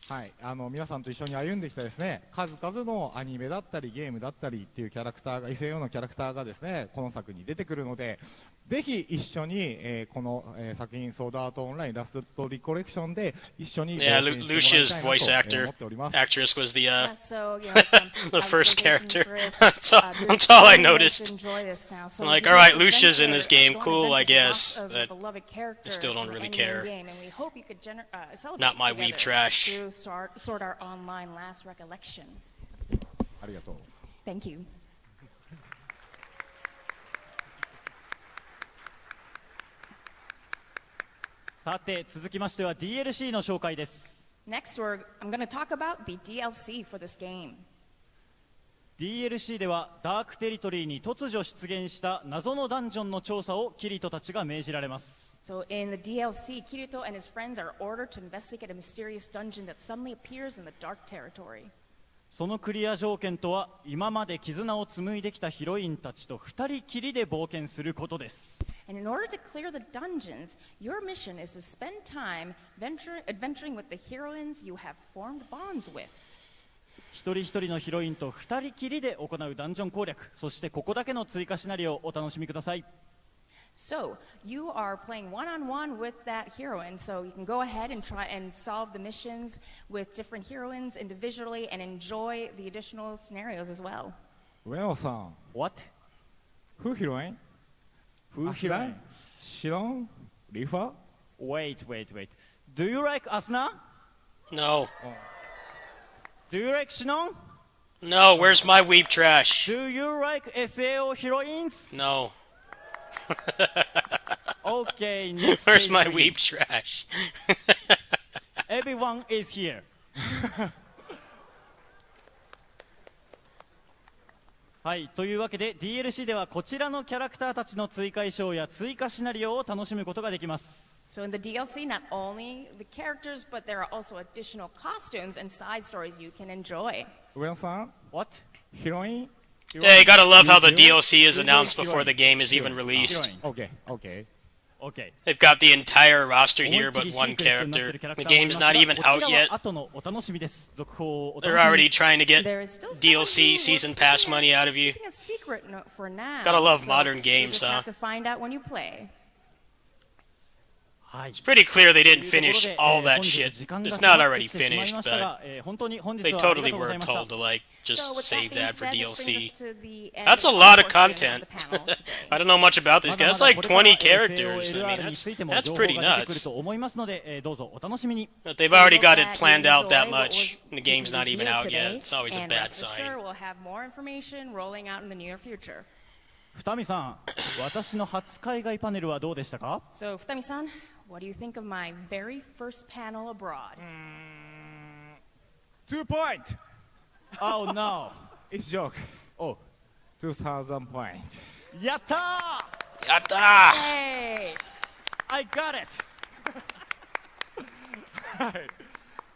はい、皆さんと一緒に歩んできたですね、数々のアニメだったりゲームだったりっていうキャラクターが、異性用のキャラクターがですね、この作に出てくるので、ぜひ一緒に、この、作品ソードアートオンラインラストリコレクションで一緒に Yeah, Lucia's voice actress was the the first character. That's all I noticed. I'm like, all right, Lucia's in this game, cool, I guess, but I still don't really care. Not my weeb trash. Sword Art Online Last Recollection. ありがとう。Thank you. さて続きましては DLC の紹介です。 Next, I'm going to talk about the DLC for this game. DLC ではダークテリトリーに突如出現した謎のダンジョンの調査をキリトたちが命じられます。So in the DLC, Kirito and his friends are ordered to investigate a mysterious dungeon that suddenly appears in the dark territory. そのクリア条件とは今まで絆を紡いできたヒロインたちと2人きりで冒険することです。 And in order to clear the dungeons, your mission is to spend time adventuring with the heroines you have formed bonds with. 一人一人のヒロインと2人きりで行うダンジョン攻略、そしてここだけの追加シナリオをお楽しみください。 So you are playing one-on-one with that heroine, so you can go ahead and try and solve the missions with different heroines individually and enjoy the additional scenarios as well. 上野さん What? Who heroine? Who heroine? Shiron? Rifa? Wait. Do you like Asuna? No. Do you like Shinon? No, where's my weep trash? Do you like SAO heroines? No. Okay, next Where's page, my please. weep trash? Everyone is here. はい、というわけで DLC ではこちらのキャラクターたちの追加衣装や追加シナリオを楽しむことができます。 So in the DLC, not only the characters, but there are also additional costumes and side stories you can enjoy. 上野さん What? ヒロイン Yeah, you gotta love how the DLC is announced before the game is even released. Okay. They've got the entire roster here but one character. The game's not even out yet. They're already trying to get DLC season pass money out of you. A secret note for now. Gotta love so modern you games, just huh? have to find out when you play. It's pretty clear they didn't finish all that shit. It's not already finished, but they totally were told to, like, just save that for DLC. That's a lot of content. I don't know much about this guy. That's like 20 characters. I mean, that's pretty nuts. But they've already got it planned out that much, and the game's not even out yet. It's always a And bad rest sign. assured, we'll have more information rolling out in the near future. 二見さん、私の初海外パネルはどうでしたか？ So, Futami-san, what do you think of my very first panel abroad? 2 point! Oh no! It's joke. Oh, 2,000 point. やったー！やったー！ Hey! I got it!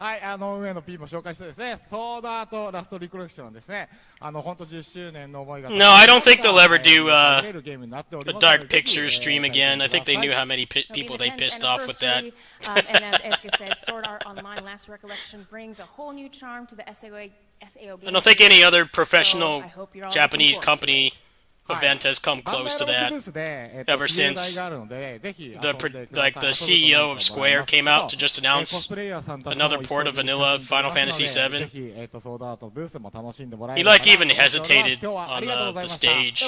はい、上野 P も紹介してですね、ソードアートラストリコレクションですね、本当10周年の思いが。No, I don't think they'll ever do a Dark Pictures stream again. I think they knew how many people they pissed off with that. And as Esuke said, Sword Art Online Last Recollection brings a whole new charm to the SAO game. I don't think any other professional Japanese company event has come close to that ever since the CEO of Square came out to just announce another port of vanilla Final Fantasy VII. He like even hesitated on the stage,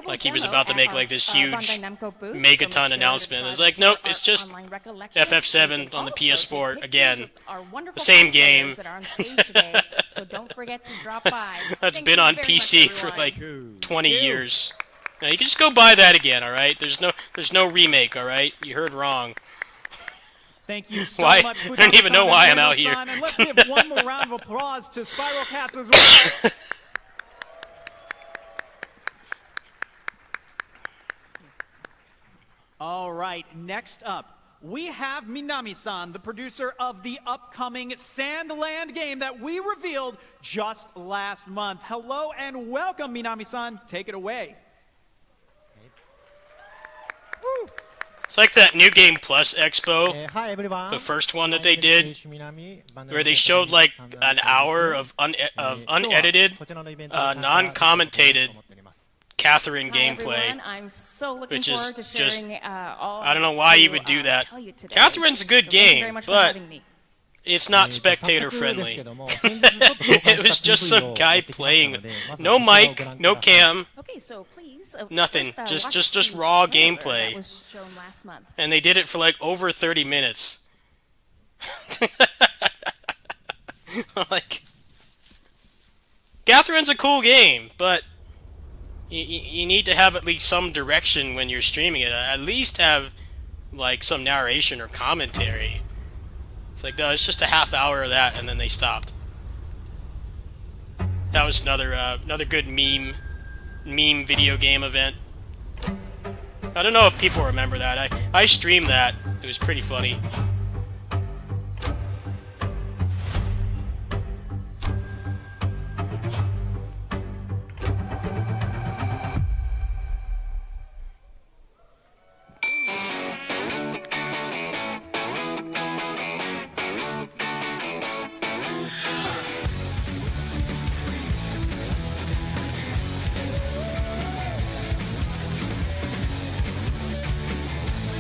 like he was about to make like this huge megaton announcement. It's like, nope, it's just FF7 on the PS4 again, the same game. That's been on PC for like 20 years. Now you can just go buy that again, all right? There's no remake, all right? You heard wrong. Thank you so why? much. I don't even know why I'm out here. And let's give one more round of applause to Spiral Cats as well. All right, next up, we have Minami-san, the producer of the upcoming Sandland game that we revealed just last month. Hello and welcome, Minami-san. Take it away. It's like that New Game Plus Expo, Hi everyone. the first one that they did, where they showed like an hour of unedited, non-commentated Catherine gameplay, I'm so looking which forward is to just, sharing all I don't know why you would do that. Catherine's a good So thank you very game, much for but having me. it's not spectator friendly. It was just some guy playing, no mic, no cam, Okay, so please, nothing, first, just watch the raw trailer gameplay. That was shown last month. And they did it for like over 30 minutes. Like, Catherine's a cool game, but you need to have at least some direction when you're streaming it. At least have like some narration or commentary. It's like, no, it's just a half hour of that, and then they stopped. That was another good meme video game event. I don't know if people remember that. I streamed that. It was pretty funny.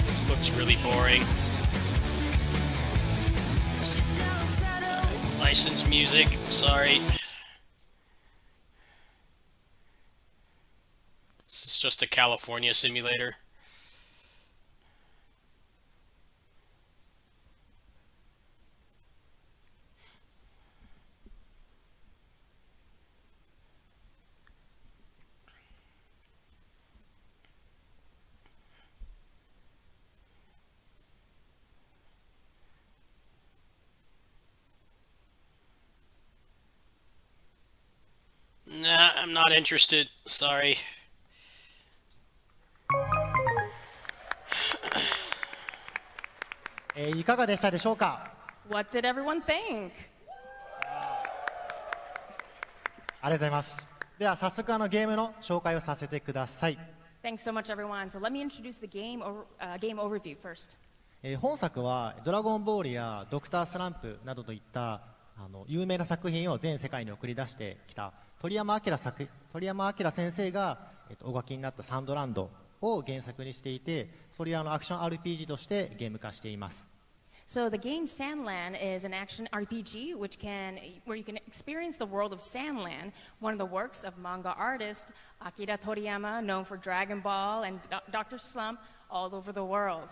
This looks really boring. Licensed music, sorry. This is just a California simulator. Nah, I'm not interested. Sorry. What did everyone think? ありがとうございます。では早速ゲームの紹介をさせてください。 Thanks so much, everyone. So let me introduce the game overview first. 本作はドラゴンボールやドクタースランプなどといった有名な作品を全世界に送り出してきた鳥山明先生がお書きになったサンドランドを原作にしていて、それをアクション RPG としてゲーム化しています。 So the game Sandland is an action RPG where you can experience the world of Sandland, one of the works of manga artist Akira Toriyama, known for Dragon Ball and Dr. Slump all over the world.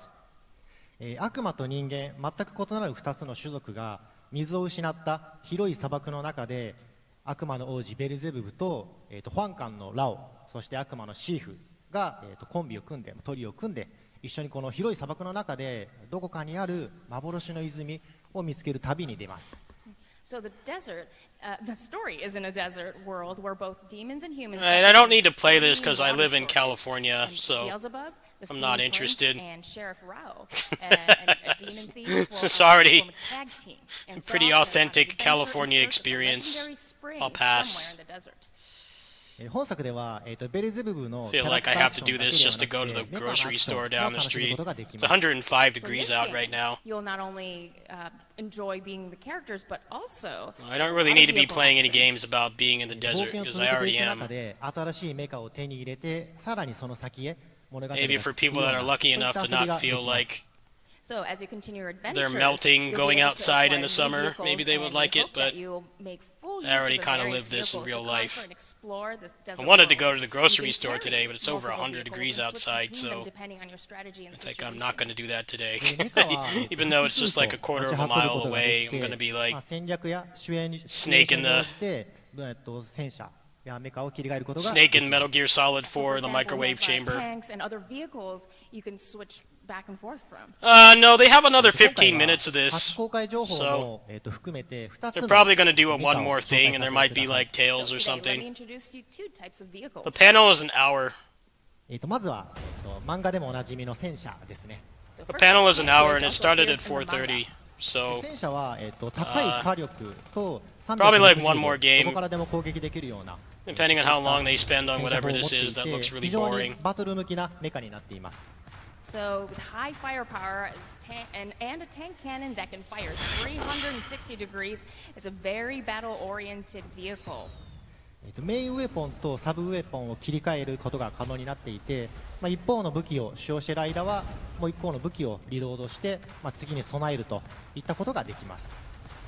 悪魔と人間、全く異なる2つの種族が水を失った広い砂漠の中で、悪魔の王子ベルゼブブと、保安官のラオ、そして悪魔のシーフが、コンビを組んで、トリを組んで、一緒にこの広い砂漠の中でどこかにある幻の泉を見つける旅に出ます。 So the story is in a desert world where both demons and humans. I don't need to play this because I live in California, so I'm not interested. And Sheriff Rao, a demon thief, So sorry. Pretty authentic California experience. I'll pass. 本作では、ベルゼブブの Feel like I have to do this just to go to the grocery store down the street. It's 105 degrees out right now. You'll not only enjoy being the characters, but also. I don't really need to be playing any games about being in the desert because I already am. Maybe for people that are lucky enough to not feel like So as you continue your adventures, they're melting going outside in the summer, maybe they would like it, but I already kind of live this in real life. I wanted to go to the grocery store today, but it's over 100 degrees outside, so I think I'm not going to do that today. Even though it's just like a quarter of a mile away, I'm going to be like Snake in Metal Gear Solid 4 in the microwave chamber. Tanks and other vehicles you can switch back and forth from. No, they have another 15 minutes of this, so they're probably going to do one more thing, and there might be like Tails or something. Let me introduce you to two types of vehicles. The panel is an hour. まずは漫画でもおなじみの戦車ですね。 The panel is an hour, and it started at 4:30, so 戦車は高い火力と probably like one more ど game. こからでも攻撃できるような Depending on how long they spend on whatever this is, that looks really 非常に boring. バトル向きなメカになっています。 So with high firepower and a tank cannon that can fire 360 degrees, is a very battle-oriented vehicle. メインウェポンとサブウェポンを切り替えることが可能になっていて、一方の武器を使用している間はもう一方の武器をリロードして、次に備えるといったことができます。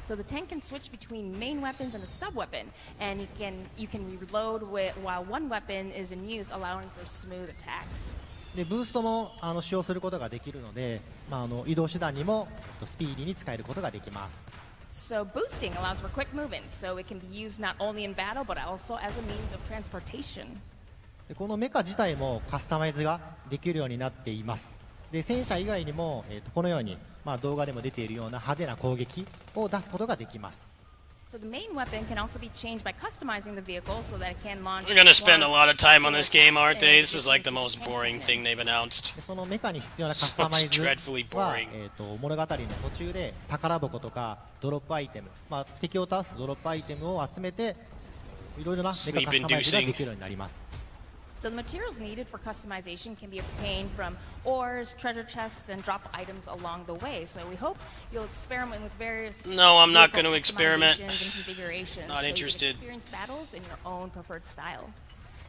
So the tank can switch between main weapons and a sub-weapon, and you can reload while one weapon is in use, allowing for smooth attacks. でブーストも使用することができるので、移動手段にもスピーディーに使えることができます。 So boosting allows for quick movement, so it can be used not only in battle but also as a means of transportation. でこのメカ自体もカスタマイズができるようになっています。で戦車以外にも、このように、動画でも出ているような派手な攻撃を出すことができます。So the main weapon can also be changed by customizing the vehicle so that it can launch. They're gonna spend a lot of time on this game, aren't they? This is like the most boring thing they've announced. そのメカに必要なカスタマイズ dreadfully は boring. 物語の途中で宝箱とかドロップアイテム、敵を倒すドロップアイテムを集めていろいろなメカカスタマイズができるようになります。So the materials needed for customization can be obtained from ores, treasure chests, and drop items along the way. So we hope you'll experiment with various. No, I'm not vehicle going to experiment. customizations and configurations, Not so you interested. can experience battles in your own preferred style.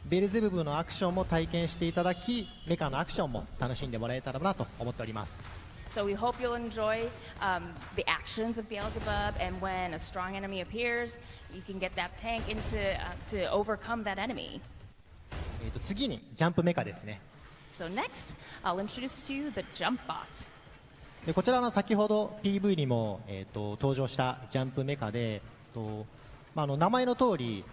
ベルゼブブのアクションも体験していただき、メカのアクションも楽しんでもらえたらなと思っております。So we hope you'll enjoy the actions of Beelzebub, and when a strong enemy appears, you can get that tank to overcome that enemy. 次にジャンプメカですね。 So next, I'll introduce to you the Jump Bot. でこちらの先ほど PV にも、登場したジャンプメカで、名前の通り、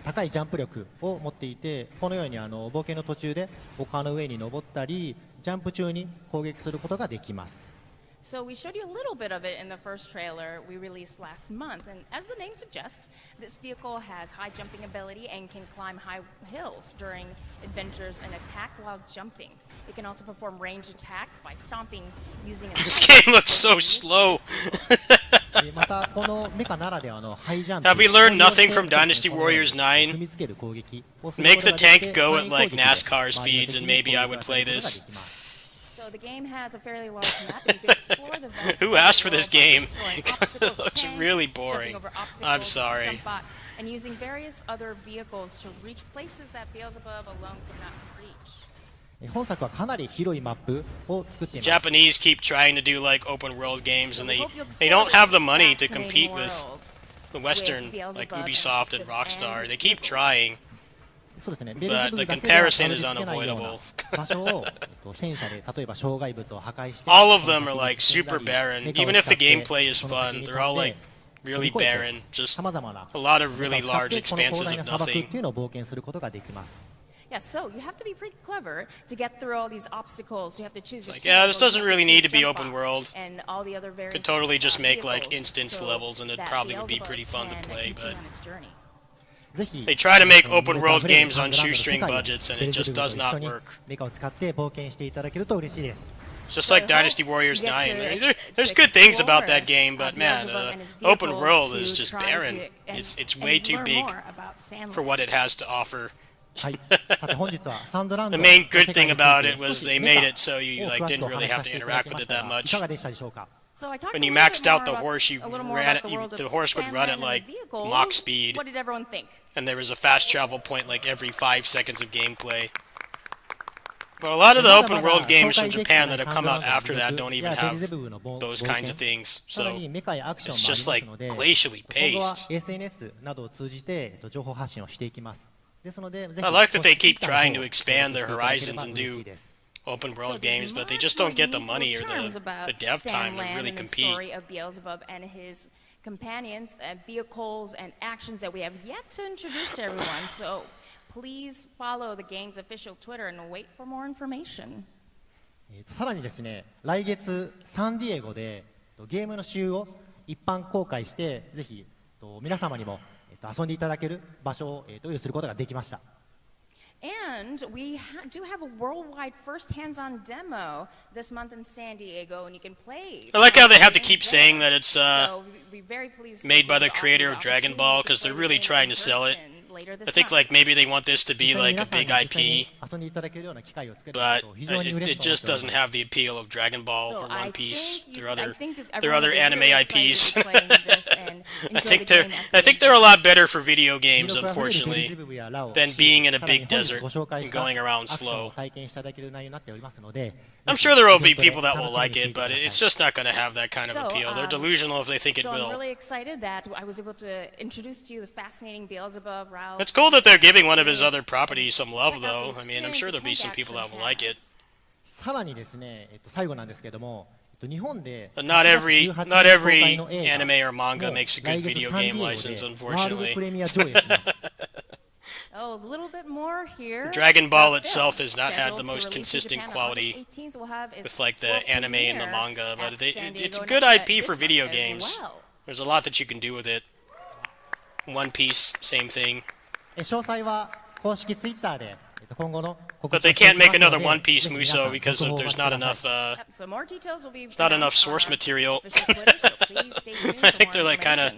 高いジャンプ力を持っていて、このように冒険の途中で丘の上に登ったり、ジャンプ中に攻撃することができます。 So we showed you a little bit of it in the first trailer we released last month, and as the name suggests, this vehicle has high jumping ability and can climb high hills during adventures and attack while jumping. It can also perform ranged attacks by stomping using a This game looks so slow. またこのメカならではのハイジャンプ Have we learned nothing from Dynasty Warriors 9? Make the tank go at like NASCAR speeds and maybe I would play this. So the game has a fairly large map, and you can explore the vast Who asked for this game? obstacles It looks tanks, really jumping boring. over obstacles, I'm sorry. jump bot, and using various other vehicles to reach places that Beelzebub alone could not reach. 本作はかなり広いマップを作っています。 Japanese keep trying to do like open world games and they don't have the money to compete with the Western like Ubisoft and Rockstar. They keep trying. そうですね。 But the comparison is unavoidable. 場所を戦車で例えば障害物を破壊して All of them are like super barren. Even if the gameplay is fun, they're all like really barren. Just a lot of really large expanses of 砂漠っ nothing. ていうのを冒険することができます。 Yeah, so you have to be pretty clever to get through all these obstacles. You have to choose your Like, yeah, this tank, doesn't you have really to need choose to be jump open bots world. and all the other various, Could totally just make like vehicles, instance so levels and it that probably would be Beelzebub pretty fun to can play, continue but on its journey. ぜひ they try to make open world games on shoestring budgets and it just does not work. メカを使って冒険していただけると嬉しいです。 Just like Dynasty Warriors 9. There's good things about that game, but man, open world is just barren. It's way too big for what it has to offer. はい。さて本日はサンドランド The main good thing about it was they made it so you like didn't really have to interact with it that い much. かがでしたでしょうか。 So I talked When a you little maxed bit out more the about- horse, you a little more ran about the world the of horse would run Sandland at and the like vehicles. Mach speed, What did everyone think? and there was a fast travel point like every 5 seconds of gameplay. But a lot of the open world games from Japan that have come out after that don't even have those kinds of things. さら So にメカやアクション it's もあり just ま like すので、 glacially 今後は paced. SNS などを通じて情報発信をしていきます。ですので、ぜひ I like that they keep 公式 Twitter trying の to 方を expand their チェックしていただけれ horizons ば and 嬉しい do です。 open So world there's games, but they lots just of don't get the unique money or little charms about the dev time to Sandland really and the compete. story of Beelzebub and his companions, vehicles, and actions that we have yet to introduce to everyone. So please follow the game's official Twitter and wait for more information. さらにですね、来月サンディエゴでゲームの週を一般公開して、ぜひ皆様にも遊んでいただける場所を用意することができました。 And we do have a worldwide first hands-on demo this month in San Diego, and you can play. I like how they have to keep saying that it's So we'd be very pleased made by to the offer creator the of Dragon opportunity Ball to because they're play really the game trying in to sell it. person later this I think month. like maybe they want this to be 実際に like a 皆さん big が実際に IP, 遊んでいただけるような機会を作る but と非常に it 嬉し it く思 just っております。 doesn't have the appeal of Dragon Ball So or I One Piece. think Their you- I other think that their everyone other will be anime really excited IPs. to be playing this and I enjoy think the they're game I think they're a lot better for video games, 魅力あふれるベルゼ unfortunately, ブブやラを than being in a さらに big 本日 desert ご紹介 and した going around アクションを slow. 体験していただける内容になっておりますので、 I'm ぜひ sure there will イベ be ントで people that 楽 will しみに like してい it, てく but ださい。 it's just not going to have that kind of So, appeal. They're delusional if they think it So I'm will. really excited that I was able to introduce to you the fascinating Beelzebub route. It's cool that they're giving one of his other properties some love, though. I mean, I'm sure there'll be some people that will like it. さらにですね、最後なんですけども、日本で But not 8 every 月18 not 日公 every 開の映画 anime or manga も makes a 来 good 月 video サンディエ game ゴ license, でワールド unfortunately. プレミア上映します。 Oh, a little bit more here. Dragon Ball About itself film. has not had the Scheduled to most release in consistent Japan on quality August 18th. We'll have its with like the world anime and the premiere manga, but at San it's a Diego good Night IP for this video month as games. well. There's a lot that you can do with it. One Piece, same thing. 詳細は公式ツイッターで今後の But they can't make another One Piece Musou because there's not enough. So more details will be It's not enough source material. I think they're like kind of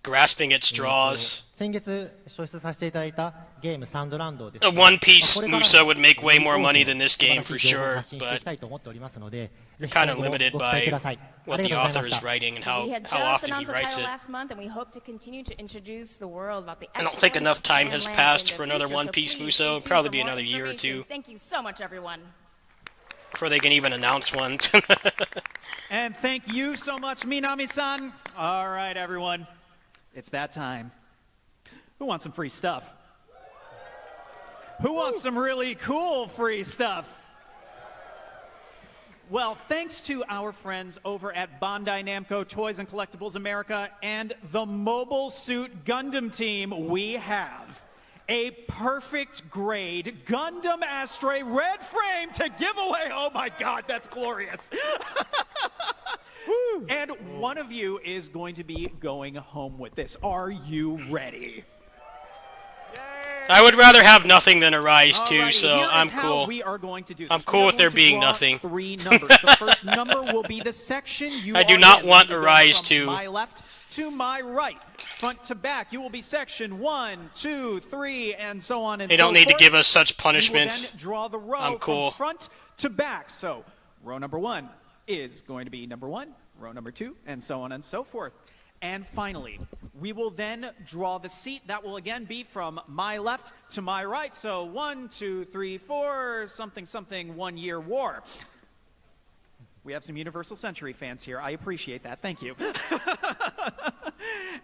grasping at straws. 先月初出させていただいたゲームサンドランドです。 A One Piece Musou would make way more money than this game for sure, but they're kind of limited by what the author is writing and We had how just often he announced the writes title it. last month, and we hope to continue to introduce the world about the I don't think enough time has excellent passed land for in the another future, One so Piece please Musou. stay It'll tuned probably for be more another year or information. two Thank you so much, everyone. before they can even announce one. And thank you so much, Minami-san. All right, everyone. It's that time. Who wants some free stuff? Who wants some really cool free stuff? Well, thanks to our friends over at Bandai Namco Toys and Collectibles America and the Mobile Suit Gundam team, we have a perfect grade Gundam Astray red frame to give away. Oh my God, that's glorious. And one of you is going to be going home with this. Are you ready? I would rather have nothing than Arise too, Alrighty, so here I'm is how cool. we are going to do this. I'm We cool are with there going to being draw nothing. 3 numbers. The first number will be the section you I do are not in. want You go Arise from 2. my left to my right, front to back. You will be section 1, 2, 3, and so on and so They don't need to forth. give us such You will punishment. then draw the row I'm cool. from front to back. So row number 1 is going to be number 1, row number 2, and so on and so forth. And finally, we will then draw the seat. That will again be from my left to my right. So 1, 2, 3, 4, something, something, 1 year war. We have some Universal Century fans here. I appreciate that. Thank you.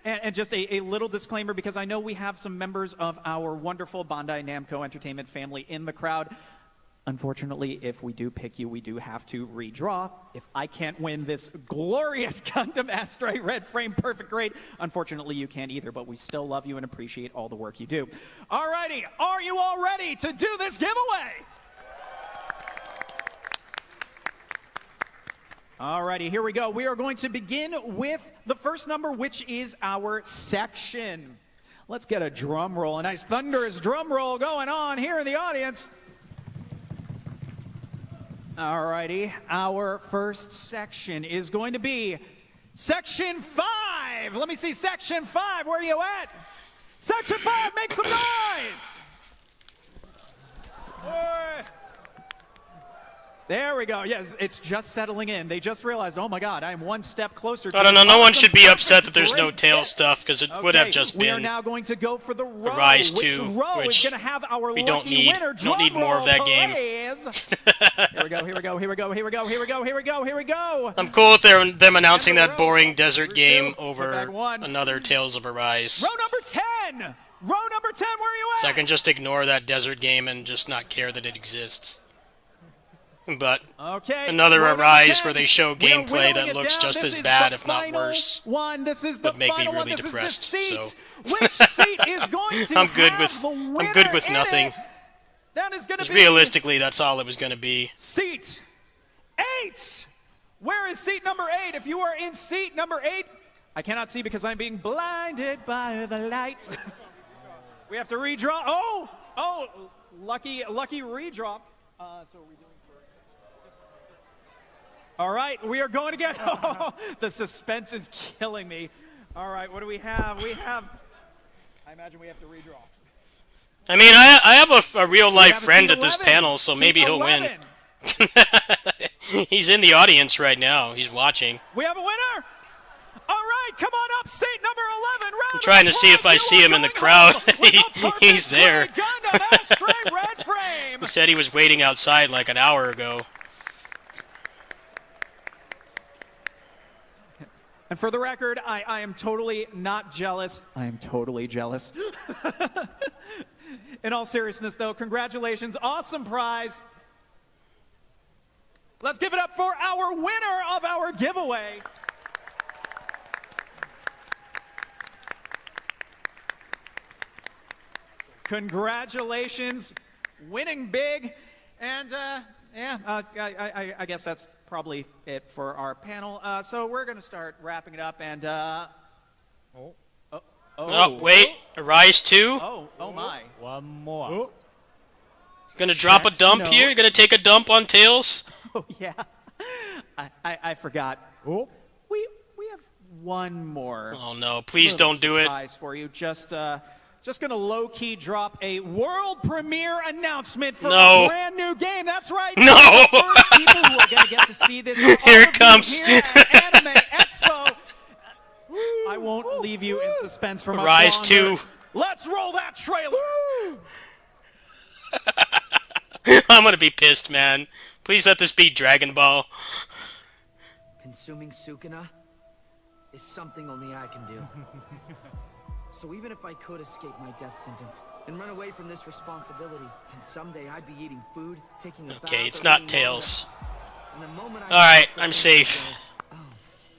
And just a little disclaimer, because I know we have some members of our wonderful Bandai Namco Entertainment family in the crowd. Unfortunately, if we do pick you, we do have to redraw. If I can't win this glorious Gundam Astray red frame perfect grade, unfortunately you can't either, but we still love you and appreciate all the work you do. Alrighty, are you all ready to do this giveaway? Alrighty, here we go. We are going to begin with the first number, which is our section. Let's get a drum roll, a nice thunderous drum roll going on here in the audience. Alrighty, our first section is going to be Section 5. Let me see Section 5, where are you at? Section 5, make some noise! There we go. Yes, it's just settling in. They just realized, oh my God, I am one step closer to I don't know, no one awesome, should be upset that perfect there's no great tail hit. stuff, because it would have just We are been now going to go for the row. Arise Which 2, row is which going to have our we lucky don't need. winner? Don't need more of Drum that roll, game. please. Here we go, here we go, here we go, here we go, here we go, here we go, here we go. I'm cool with them announcing that boring desert game over back one. another Tales of Arise. Row number 10. Row number 10, where are you at? So I can just ignore that desert game and just not care that it exists. But Okay, another row number Arise 10. where they show We are gameplay whittling that it looks down. just This as is bad, the if not final worse, one. This is the would make me final really one. This depressed. Is the So seat. Which seat is going to I'm good have with the I'm good with winner in nothing. it? That is going to Because be realistically, that's all it was going to be. seat 8. Where is seat number 8? If you are in seat number 8, I cannot see because I'm being blinded by the light. We have to redraw. Oh, lucky redraw. So are we doing first? All right, we are going again. The suspense is killing me. All right, what do we have? I imagine we have to redraw. I mean, I have a real life have a friend seat at this 11. panel, so Seat maybe he'll 11. win. He's in the audience right now. He's watching. We have a winner. All right, come on up, seat number 11. I'm trying to see if I see him in the crowd. He's there. He said he was waiting outside like an hour ago. And for the record, I am totally not jealous. I am totally jealous. In all seriousness, though, congratulations. Awesome prize. Let's give it up for our winner of our giveaway. Congratulations. Winning big. And, I guess that's probably it for our panel. So we're going to start wrapping it up. And, Oh, wait. Arise 2? Oh my. One more. Gonna drop a dump here? You gonna take a dump on Tails? Oh yeah. I forgot. Oh. We have one more. Oh no, please little don't do it. surprise for you. Just gonna low key drop a world premiere announcement for No. a brand new game. That's right. No. The first people who are gonna get to see this. are all Here it of you comes. Here at Anime Expo. I won't leave you in suspense for much Rise longer. 2. Let's roll that trailer. I'm gonna be pissed, man. Please let this be Dragon Ball. Consuming Sukuna is something only I can do. So even if I could escape my death sentence and run away from this responsibility, then someday I'd be eating food, taking a bath. Okay, it's or not eating Tails. manga. And the moment Alright, I I'm safe.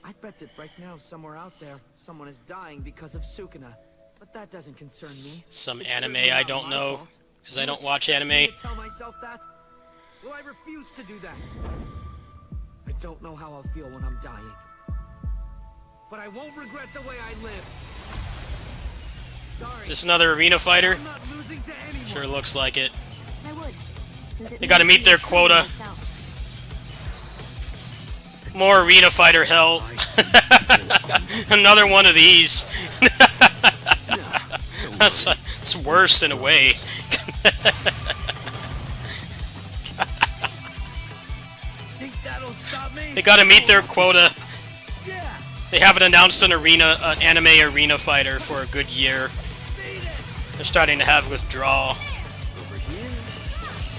I bet that right now somewhere out there, someone is dying because of Sukuna. But that doesn't concern me. Some It's anime certainly I not don't my know, fault. because I don't You watch expect me anime. to tell myself that? Well, I refuse to do that. I don't know how I'll feel when I'm dying. But I won't regret the way I lived. Sorry. Is this another arena fighter? I'm not losing to anyone. Sure looks like it. I would, since it They gotta means meet their being quota. myself. More arena fighter hell. Another one of these. That's worse in a way. Think that'll stop me? They gotta meet their quota. They haven't announced an anime arena fighter for a good year. They're starting to have withdrawal.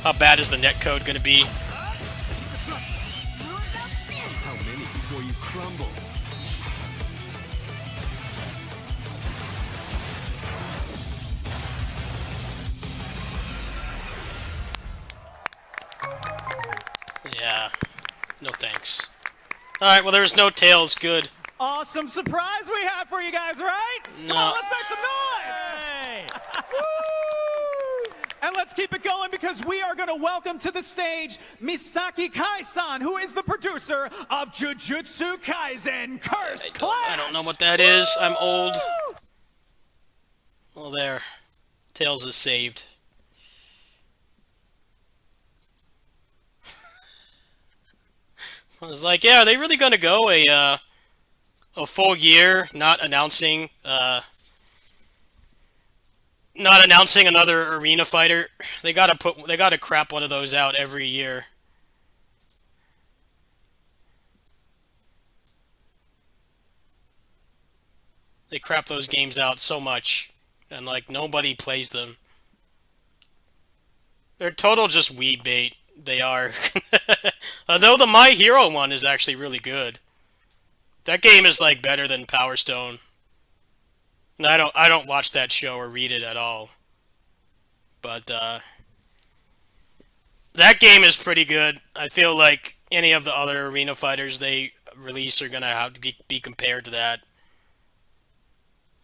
How bad is the netcode gonna be? How many before you crumble? Yeah. No thanks. Alright, well there's no Tails. Good. Awesome surprise we have for you guys, right? Come No. on, let's make some noise! And let's keep it going because we are going to welcome to the stage Misaki Kai-san, who is the producer of Jujutsu Kaisen Cursed Clash! I don't know what that is. I'm old. Well, there. Tails is saved. I was like, yeah, are they really gonna go a full year not announcing another arena fighter? They gotta crap one of those out every year. They crap those games out so much, and like nobody plays them. They're total just weed bait. They are. Although the My Hero one is actually really good. That game is like better than Power Stone. And I don't watch that show or read it at all. But that game is pretty good. I feel like any of the other arena fighters they release are gonna have to be compared to that.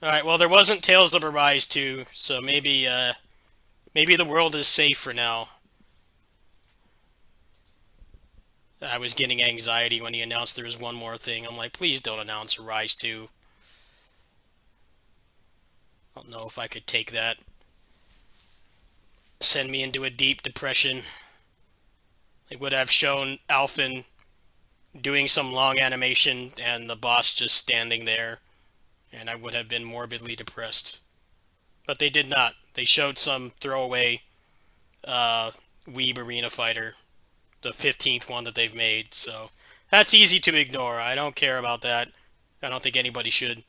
Alright, well there wasn't Tales of Arise 2, so maybe the world is safe for now. I was getting anxiety when he announced there was one more thing. I'm like, please don't announce Arise 2. I don't know if I could take that. Send me into a deep depression. They would have shown Alphen doing some long animation and the boss just standing there, and I would have been morbidly depressed. But they did not. They showed some throwaway Weeb Arena Fighter, the 15th one that they've made, so that's easy to ignore. I don't care about that. I don't think anybody should.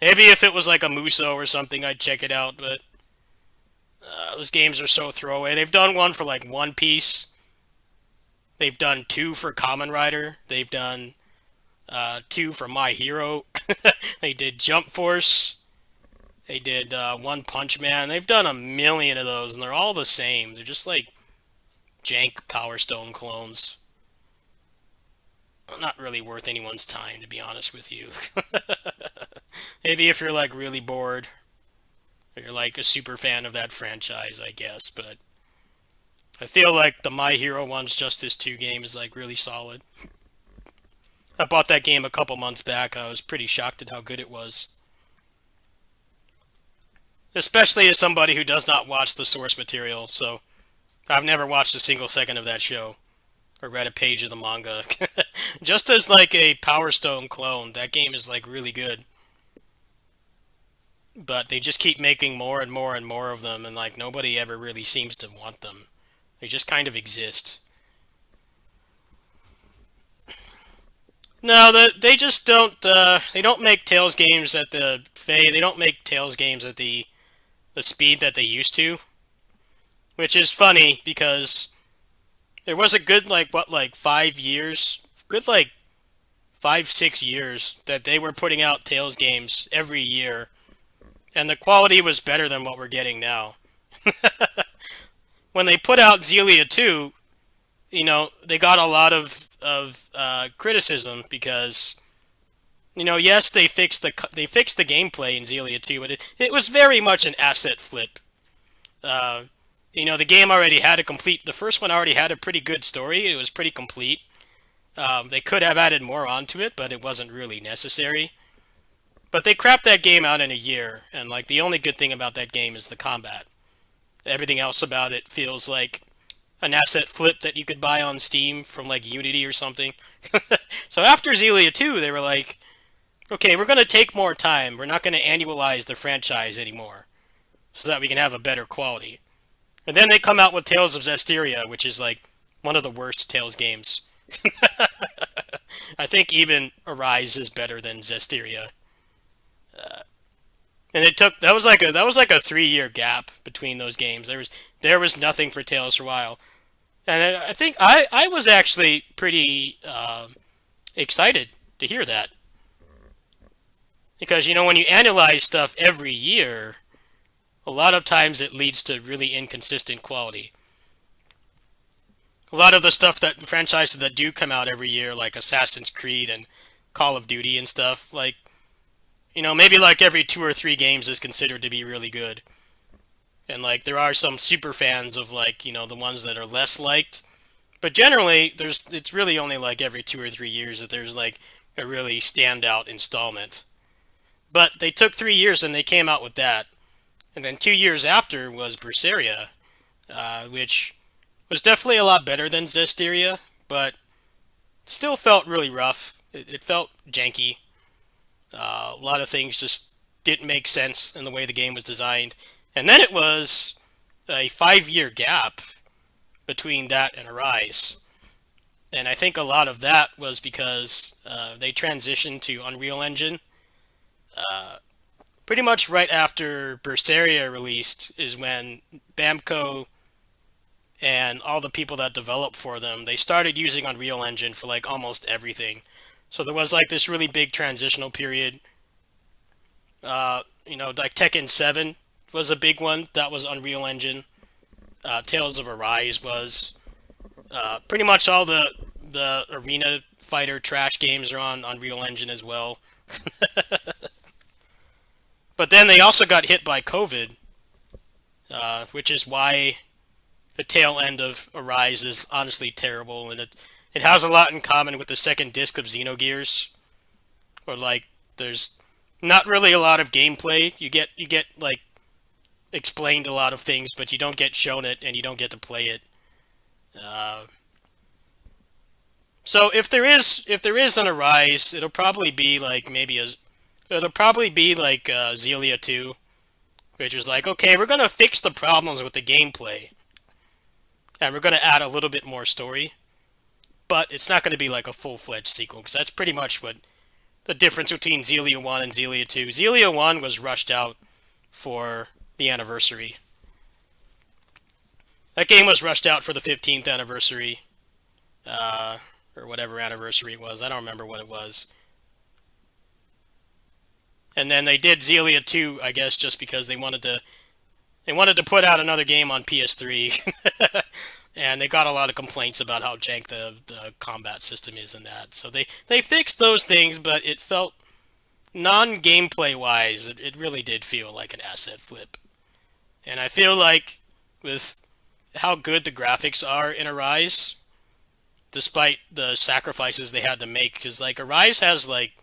Maybe if it was like a Muso or something, I'd check it out, but those games are so throwaway. They've done one for like One Piece. They've done 2 for Kamen Rider. They've done 2 for My Hero. They did Jump Force. They did One Punch Man. They've done a million of those, and they're all the same. They're just like jank Power Stone clones. Not really worth anyone's time, to be honest with you. Maybe if you're like really bored, or you're like a super fan of that franchise, I guess, but I feel like the My Hero One's Justice 2 game is like really solid. I bought that game a couple months back. I was pretty shocked at how good it was. Especially as somebody who does not watch the source material, so I've never watched a single second of that show or read a page of the manga. Just as like a Power Stone clone, that game is like really good. But they just keep making more and more and more of them, and like nobody ever really seems to want them. They just kind of exist. No, they just don't. They don't make Tales games at the They don't make Tales games at the speed that they used to, which is funny because there was a good like 5 years, good like 5-6 years that they were putting out Tales games every year, and the quality was better than what we're getting now. When they put out Xillia 2, you know, they got a lot of criticism because, you know, yes, they fixed the gameplay in Xillia 2, but it was very much an asset flip. You know, the game already had the first one already had a pretty good story. It was pretty complete. They could have added more onto it, but it wasn't really necessary. But they crapped that game out in a year, and like the only good thing about that game is the combat. Everything else about it feels like an asset flip that you could buy on Steam from like Unity or something. So after Xillia 2, they were like, okay, we're going to take more time. We're not going to annualize the franchise anymore so that we can have a better quality. And then they come out with Tales of Zestiria, which is like one of the worst Tales games. I think even Arise is better than Zestiria. And that was like a 3-year gap between those games. There was nothing for Tales for a while. And I think I was actually pretty excited to hear that. Because, you know, when you annualize stuff every year, a lot of times it leads to really inconsistent quality. A lot of the stuff that franchises that do come out every year, like Assassin's Creed and Call of Duty and stuff, like, you know, maybe like every 2 or 3 games is considered to be really good. And like there are some super fans of like, you know, the ones that are less liked. But generally it's really only like every 2 or 3 years that there's like a really standout installment. But they took 3 years and they came out with that. And then 2 years after was Berseria, which was definitely a lot better than Zestiria, but still felt really rough. It felt janky. A lot of things just didn't make sense in the way the game was designed. And then it was a 5-year gap between that and Arise. And I think a lot of that was because they transitioned to Unreal Engine. Pretty much right after Berseria released is when Bamco and all the people that developed for them, they started using Unreal Engine for like almost everything. So there was like this really big transitional period. You know, like Tekken 7 was a big one. That was Unreal Engine. Tales of Arise was. Pretty much all the arena fighter trash games are on Unreal Engine as well. But then they also got hit by COVID, which is why the tail end of Arise is honestly terrible, and it has a lot in common with the second disc of Xenogears, where like there's not really a lot of gameplay. You get like explained a lot of things, but you don't get shown it and you don't get to play it. So if there is an Arise, it'll probably be like Xillia 2, which is like, okay, we're gonna fix the problems with the gameplay, and we're gonna add a little bit more story. But it's not going to be like a full-fledged sequel, because that's pretty much what the difference between Xillia 1 and Xillia 2. Xillia 1 was rushed out for the anniversary. That game was rushed out for the 15th anniversary, or whatever anniversary it was. I don't remember what it was. And then they did Xillia 2, I guess, just because they wanted to put out another game on PS3. And they got a lot of complaints about how jank the combat system is in that. So they fixed those things, but it felt, non-gameplay wise, it really did feel like an asset flip. And I feel like with how good the graphics are in Arise, despite the sacrifices they had to make, because like Arise has like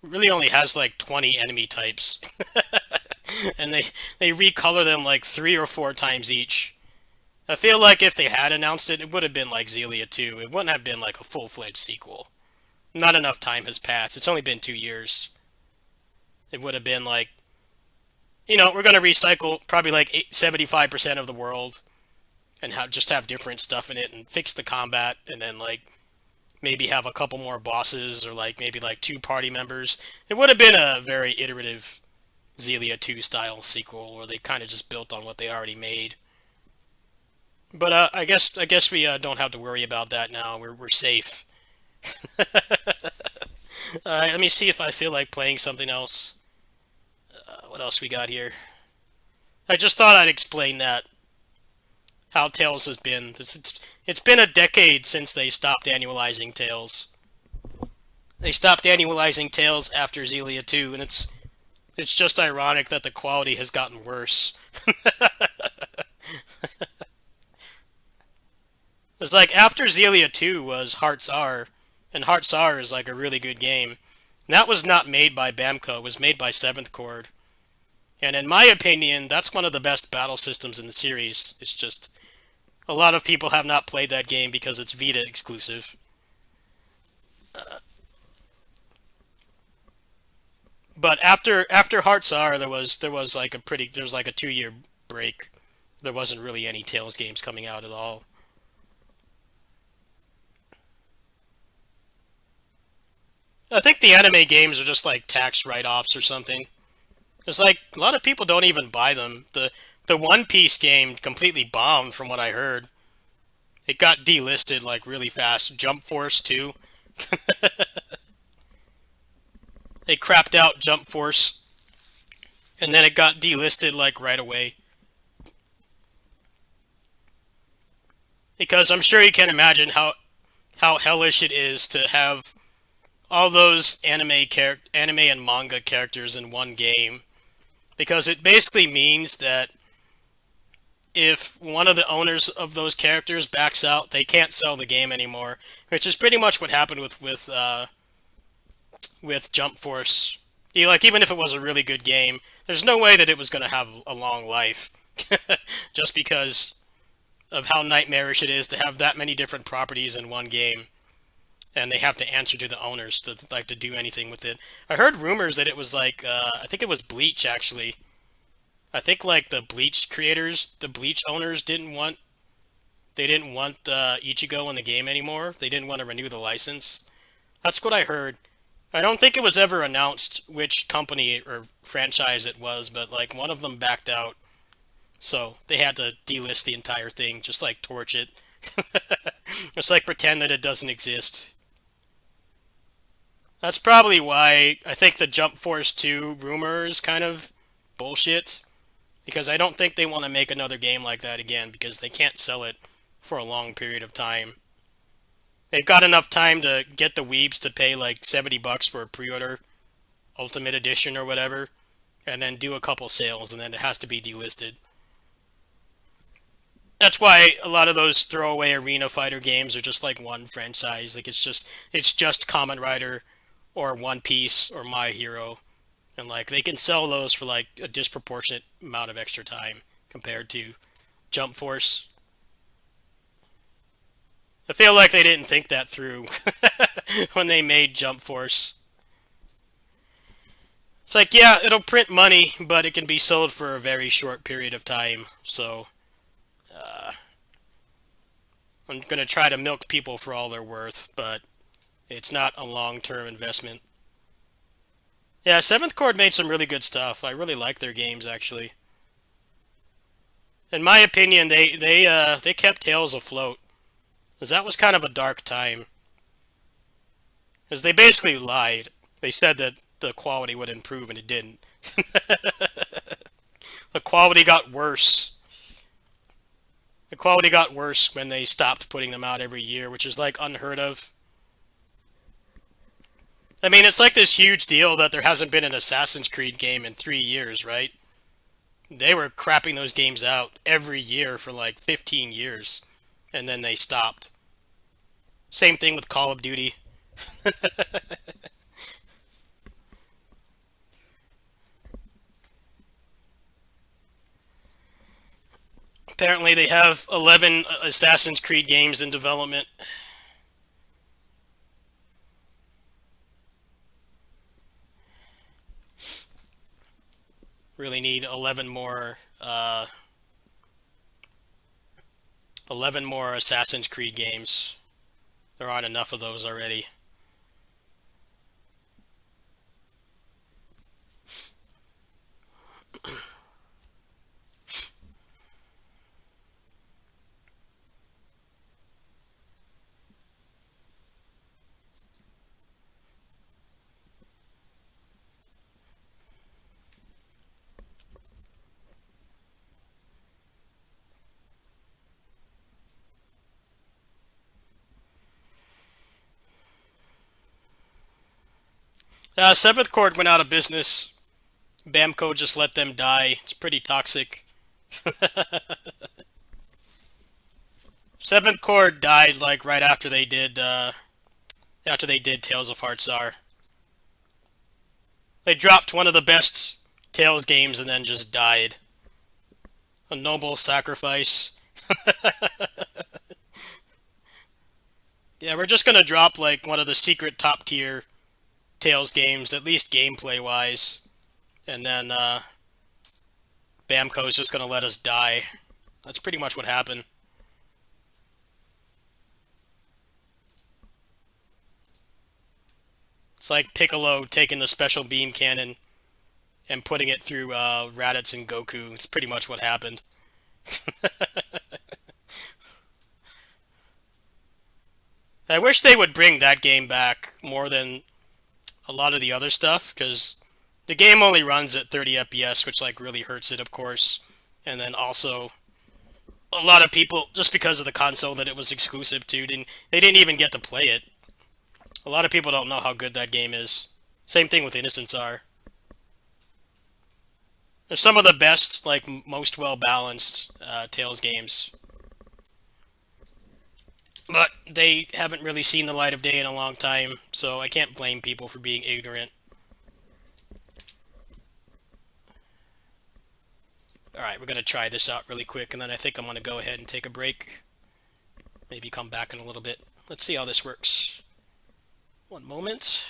really only has like 20 enemy types, and they recolor them like 3 or 4 times each. I feel like if they had announced it, it would have been like Xillia 2. It wouldn't have been like a full-fledged sequel. Not enough time has passed. It's only been 2 years. It would have been like, you know, we're going to recycle probably like 75% of the world and just have different stuff in it and fix the combat, and then like maybe have a couple more bosses or like maybe like 2 party members. It would have been a very iterative Xillia 2 style sequel where they kind of just built on what they already made. But I guess we don't have to worry about that now. We're safe. Alright, let me see if I feel like playing something else. What else we got here? I just thought I'd explain that. How Tales has been. It's been a decade since they stopped annualizing Tales. They stopped annualizing Tales after Xillia 2, and it's just ironic that the quality has gotten worse. It's like after Xillia 2 was Hearts R, and Hearts R is like a really good game. And that was not made by Bamco, it was made by Seventh Chord. And in my opinion, that's one of the best battle systems in the series. It's just a lot of people have not played that game because it's Vita exclusive. But after Hearts R, there was like a 2-year break. There wasn't really any Tales games coming out at all. I think the anime games are just like tax write-offs or something. It's like a lot of people don't even buy them. The One Piece game completely bombed from what I heard. It got delisted like really fast. Jump Force too. They crapped out Jump Force, and then it got delisted like right away. Because I'm sure you can imagine how hellish it is to have all those anime and manga characters in one game. Because it basically means that if one of the owners of those characters backs out, they can't sell the game anymore. Which is pretty much what happened with Jump Force. Even if it was a really good game, there's no way that it was going to have a long life. Just because of how nightmarish it is to have that many different properties in one game. And they have to answer to the owners to do anything with it. I heard rumors that it was like, I think it was Bleach actually. I think like the Bleach creators, the Bleach owners didn't want Ichigo in the game anymore. They didn't want to renew the license. That's what I heard. I don't think it was ever announced which company or franchise it was, but like one of them backed out. So they had to delist the entire thing, just like torch it. Just like pretend that it doesn't exist. That's probably why I think the Jump Force 2 rumor is kind of bullshit. Because I don't think they want to make another game like that again, because they can't sell it for a long period of time. They've got enough time to get the weebs to pay like $70 for a pre-order, Ultimate Edition or whatever, and then do a couple sales, and then it has to be delisted. That's why a lot of those throwaway arena fighter games are just like one franchise. Like it's just Kamen Rider or One Piece or My Hero. And like they can sell those for like a disproportionate amount of extra time compared to Jump Force. I feel like they didn't think that through when they made Jump Force. It's like, yeah, it'll print money, but it can be sold for a very short period of time. So I'm going to try to milk people for all they're worth, but it's not a long-term investment. Yeah, Seventh Chord made some really good stuff. I really like their games, actually. In my opinion, they kept Tales afloat. Because that was kind of a dark time. Because they basically lied. They said that the quality would improve, and it didn't. The quality got worse. The quality got worse when they stopped putting them out every year, which is like unheard of. I mean, it's like this huge deal that there hasn't been an Assassin's Creed game in 3 years, right? They were crapping those games out every year for like 15 years, and then they stopped. Same thing with Call of Duty. Apparently they have 11 Assassin's Creed games in development. Really need 11 more Assassin's Creed games. There aren't enough of those already. Seventh Chord went out of business. Bamco just let them die. It's pretty toxic. Seventh Chord died like right after they did Tales of Heartsar. They dropped one of the best Tales games and then just died. A noble sacrifice. Yeah, we're just gonna drop like one of the secret top tier Tales games, at least gameplay wise, and then Bamco's just gonna let us die. That's pretty much what happened. It's like Piccolo taking the special beam cannon and putting it through Raditz and Goku. It's pretty much what happened. I wish they would bring that game back more than a lot of the other stuff, because the game only runs at 30 FPS, which like really hurts it, of course. And then also, a lot of people, just because of the console that it was exclusive to, they didn't even get to play it. A lot of people don't know how good that game is. Same thing with Innocence R. They're some of the best, like most well-balanced Tales games. But they haven't really seen the light of day in a long time, so I can't blame people for being ignorant. Alright, we're going to try this out really quick, and then I think I'm going to go ahead and take a break. Maybe come back in a little bit. Let's see how this works. One moment.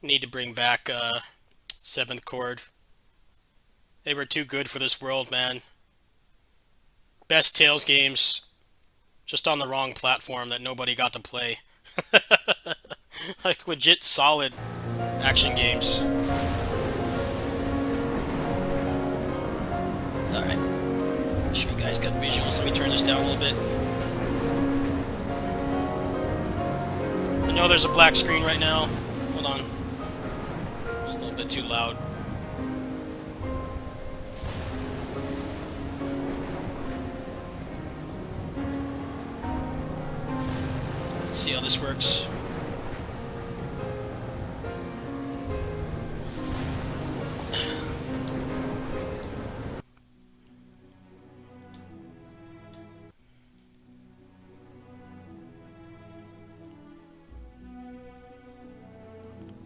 Need to bring back Seventh Chord. They were too good for this world, man. Best Tales games, just on the wrong platform that nobody got to play. Like legit solid action games. Alright. Make sure you guys got visuals. Let me turn this down a little bit. I know there's a black screen right now. Hold on. It's a little bit too loud. Let's see how this works.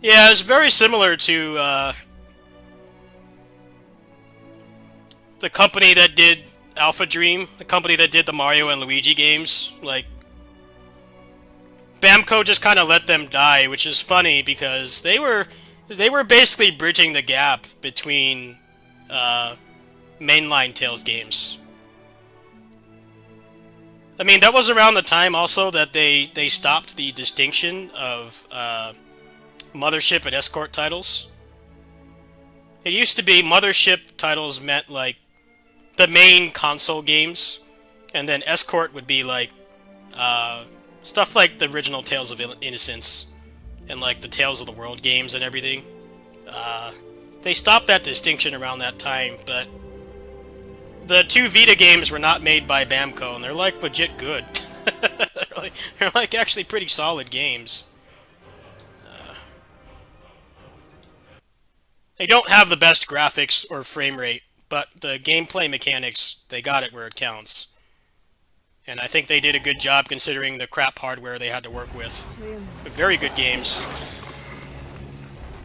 Yeah, it's very similar to the company that did Alpha Dream, the company that did the Mario and Luigi games. Like, Bamco just kind of let them die, which is funny because they were basically bridging the gap between mainline Tales games. I mean, that was around the time also that they stopped the distinction of Mothership and Escort titles. It used to be Mothership titles meant like the main console games, and then Escort would be like stuff like the original Tales of Innocence and like the Tales of the World games and everything. They stopped that distinction around that time, but the 2 Vita games were not made by Bamco, and they're like legit good. they're like actually pretty solid games. They don't have the best graphics or frame rate, but the gameplay mechanics, they got it where it counts. And I think they did a good job considering the crap hardware they had to work with. Very good games.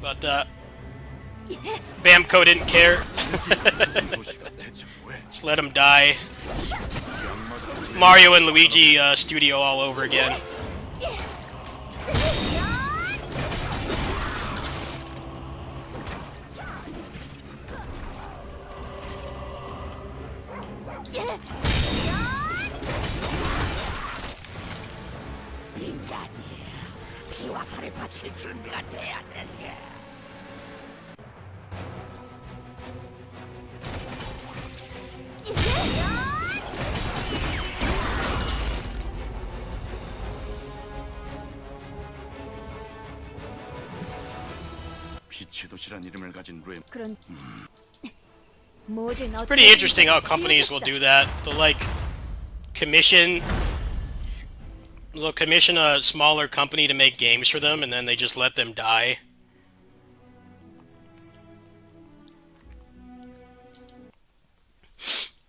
But, Bamco didn't care. Just let them die. Mario and Luigi studio all over again. 피화살을 바칠 준비가 되었는데. 빛의 도시란 이름을 가진 뢰. 그런 모든 It's pretty interesting how companies will do that. They'll like commission a smaller company to make games for them, and then they just let them die.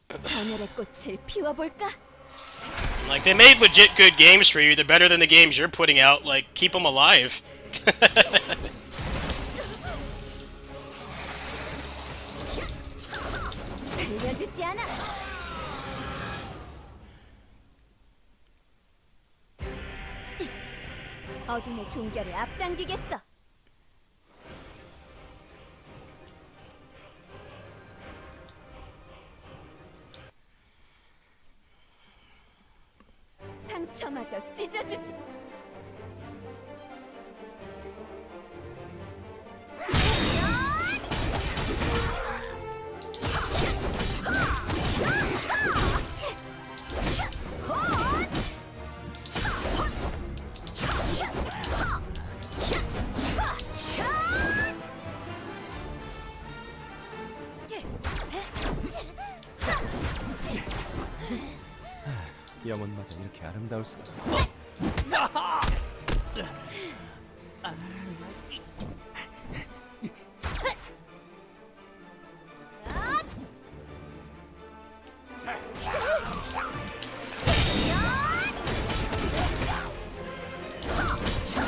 사멸의 꽃을 피워볼까? Like, they made legit good games for you. They're better than the games you're putting out. Like, keep them alive. 들려듣지 않아. 어둠의 종결을 앞당기겠어. 상처마저 찢어주지. 영혼마저 이렇게 아름다울 수가.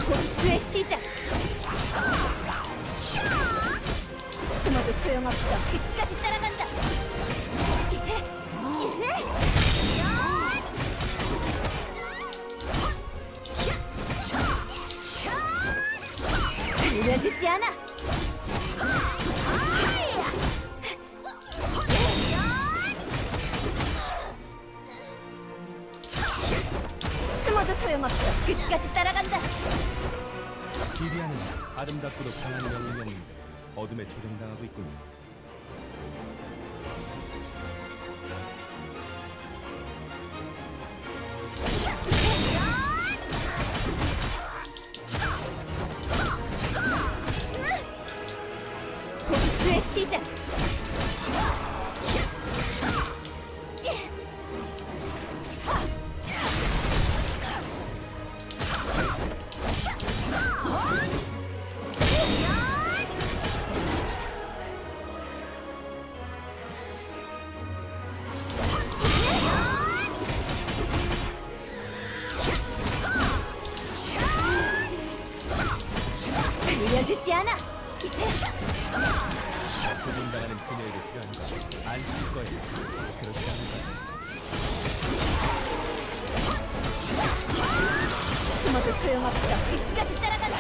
복수의 시작. 숨어도 소용없어. 끝까지 따라간다. 들려주지 않아. 숨어도 소용없어. 끝까지 따라간다. 비비안은 아름답고도 강한 영웅이었는데 어둠에 조종당하고 있군요. 복수의 시작. 들려듣지 않아. 조종당하는 그녀에게 필요한 건 안쓸 거예요. 그렇지 않을까요? 숨어도 소용없어. 끝까지 따라간다.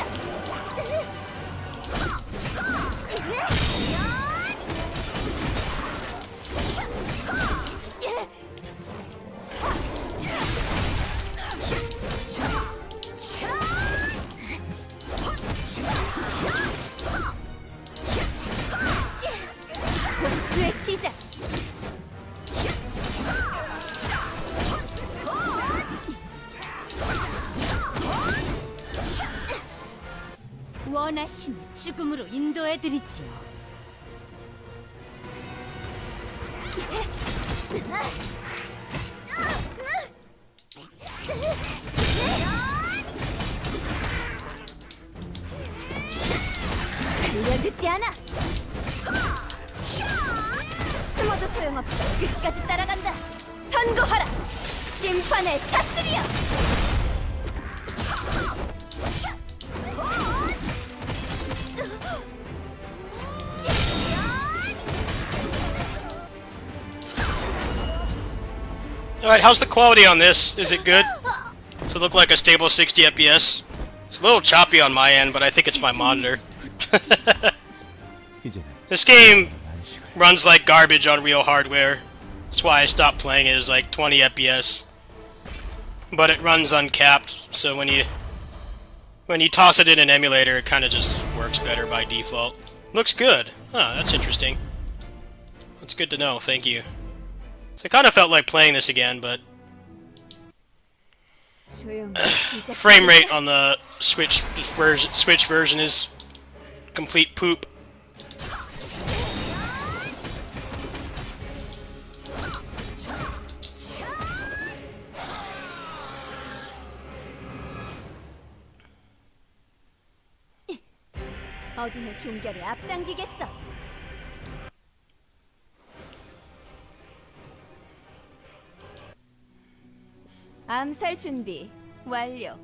복수의 시작. 원하시는 죽음으로 인도해드리지요. 살려주지 않아. 숨어도 소용없어. 끝까지 따라간다. 선고하라. 심판의 사슬이여. Alright, how's the quality on this? Is it good? Does it look like a stable 60 FPS? It's a little choppy on my end, but I think it's my monitor. This game runs like garbage on real hardware. That's why I stopped playing it. It's like 20 FPS. But it runs uncapped, so when you toss it in an emulator, it kind of just works better by default. Looks good. Huh, that's interesting. That's good to know, thank you. So I kind of felt like playing this again, but frame rate on the Switch version is complete poop. 어둠의 종결을 앞당기겠어. 암살 준비 완료.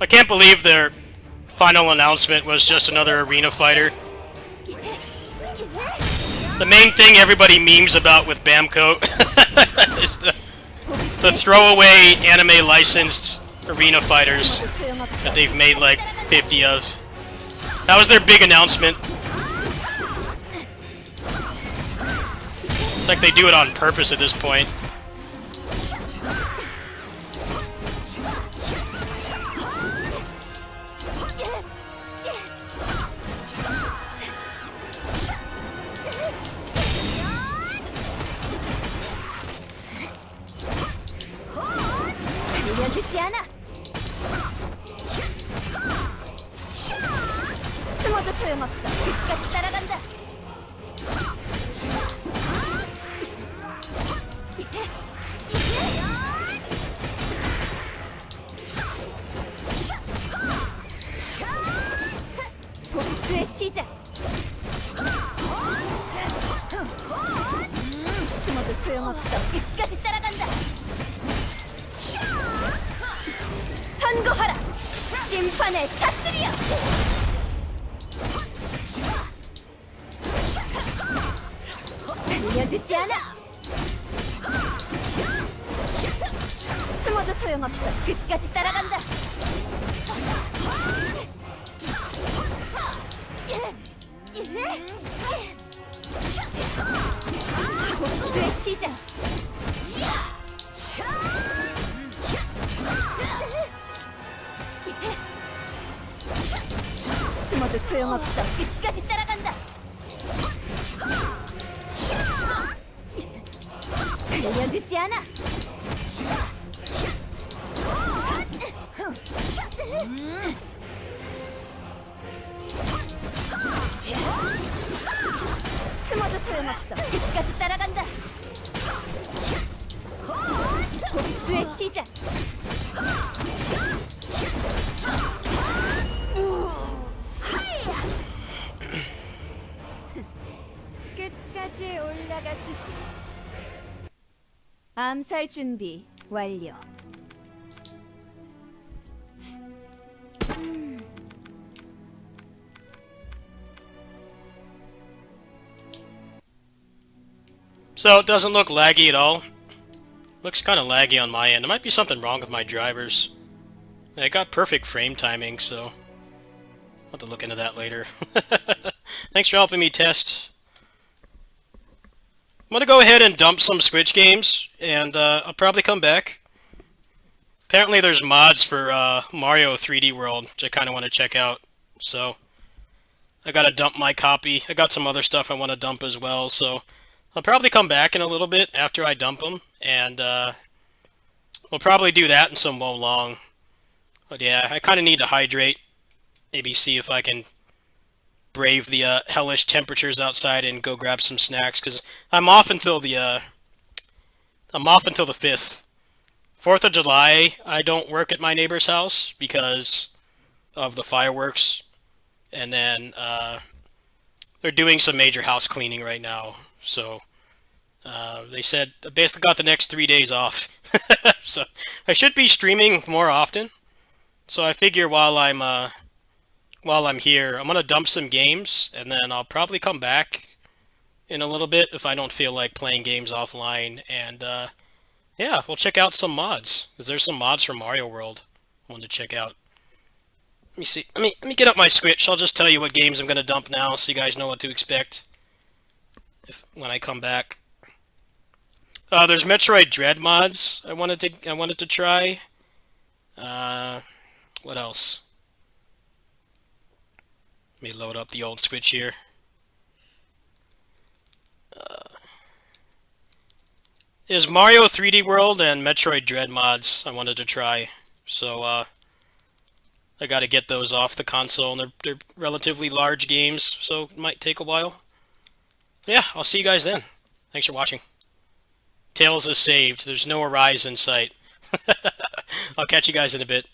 I can't believe their final announcement was just another arena fighter. The main thing everybody memes about with Bamco is the throwaway anime licensed arena fighters that they've made like 50 of. That was their big announcement. It's like they do it on purpose at this point. 밀려듣지 않아. 숨어도 소용없어. 끝까지 따라간다. 복수의 시작. 숨어도 소용없어. 끝까지 따라간다. 선고하라. 심판의 사슬이여. 살려두지 않아. 숨어도 소용없어. 끝까지 따라간다. 복수의 시작. 숨어도 소용없어. 끝까지 따라간다. 살려두지 않아. 숨어도 소용없어. 끝까지 따라간다. 복수의 시작. 암살 준비 완료. So it doesn't look laggy at all. Looks kind of laggy on my end. There might be something wrong with my drivers. I got perfect frame timing, so I'll have to look into that later. Thanks for helping me test. I'm gonna go ahead and dump some Switch games, and I'll probably come back. Apparently there's mods for Mario 3D World, which I kind of want to check out. So I gotta dump my copy. I got some other stuff I want to dump as well, so I'll probably come back in a little bit after I dump them, and we'll probably do that in some Wo Long. But yeah, I kind of need to hydrate. Maybe see if I can brave the hellish temperatures outside and go grab some snacks, because I'm off until the 5th. 4th of July, I don't work at my neighbor's house because of the fireworks, and then they're doing some major house cleaning right now. So they said I basically got the next 3 days off. So I should be streaming more often. So I figure while I'm here, I'm gonna dump some games, and then I'll probably come back in a little bit if I don't feel like playing games offline. And yeah, we'll check out some mods, because there's some mods from Mario World I wanted to check out. Let me see. Let me get up my Switch. I'll just tell you what games I'm gonna dump now, so you guys know what to expect when I come back. There's Metroid Dread mods I wanted to try. What else? Let me load up the old Switch here. There's Mario 3D World and Metroid Dread mods I wanted to try. So I gotta get those off the console, and they're relatively large games, so it might take a while. Yeah, I'll see you guys then. Thanks for watching. Tails is saved. There's no Arise in sight. I'll catch you guys in a bit.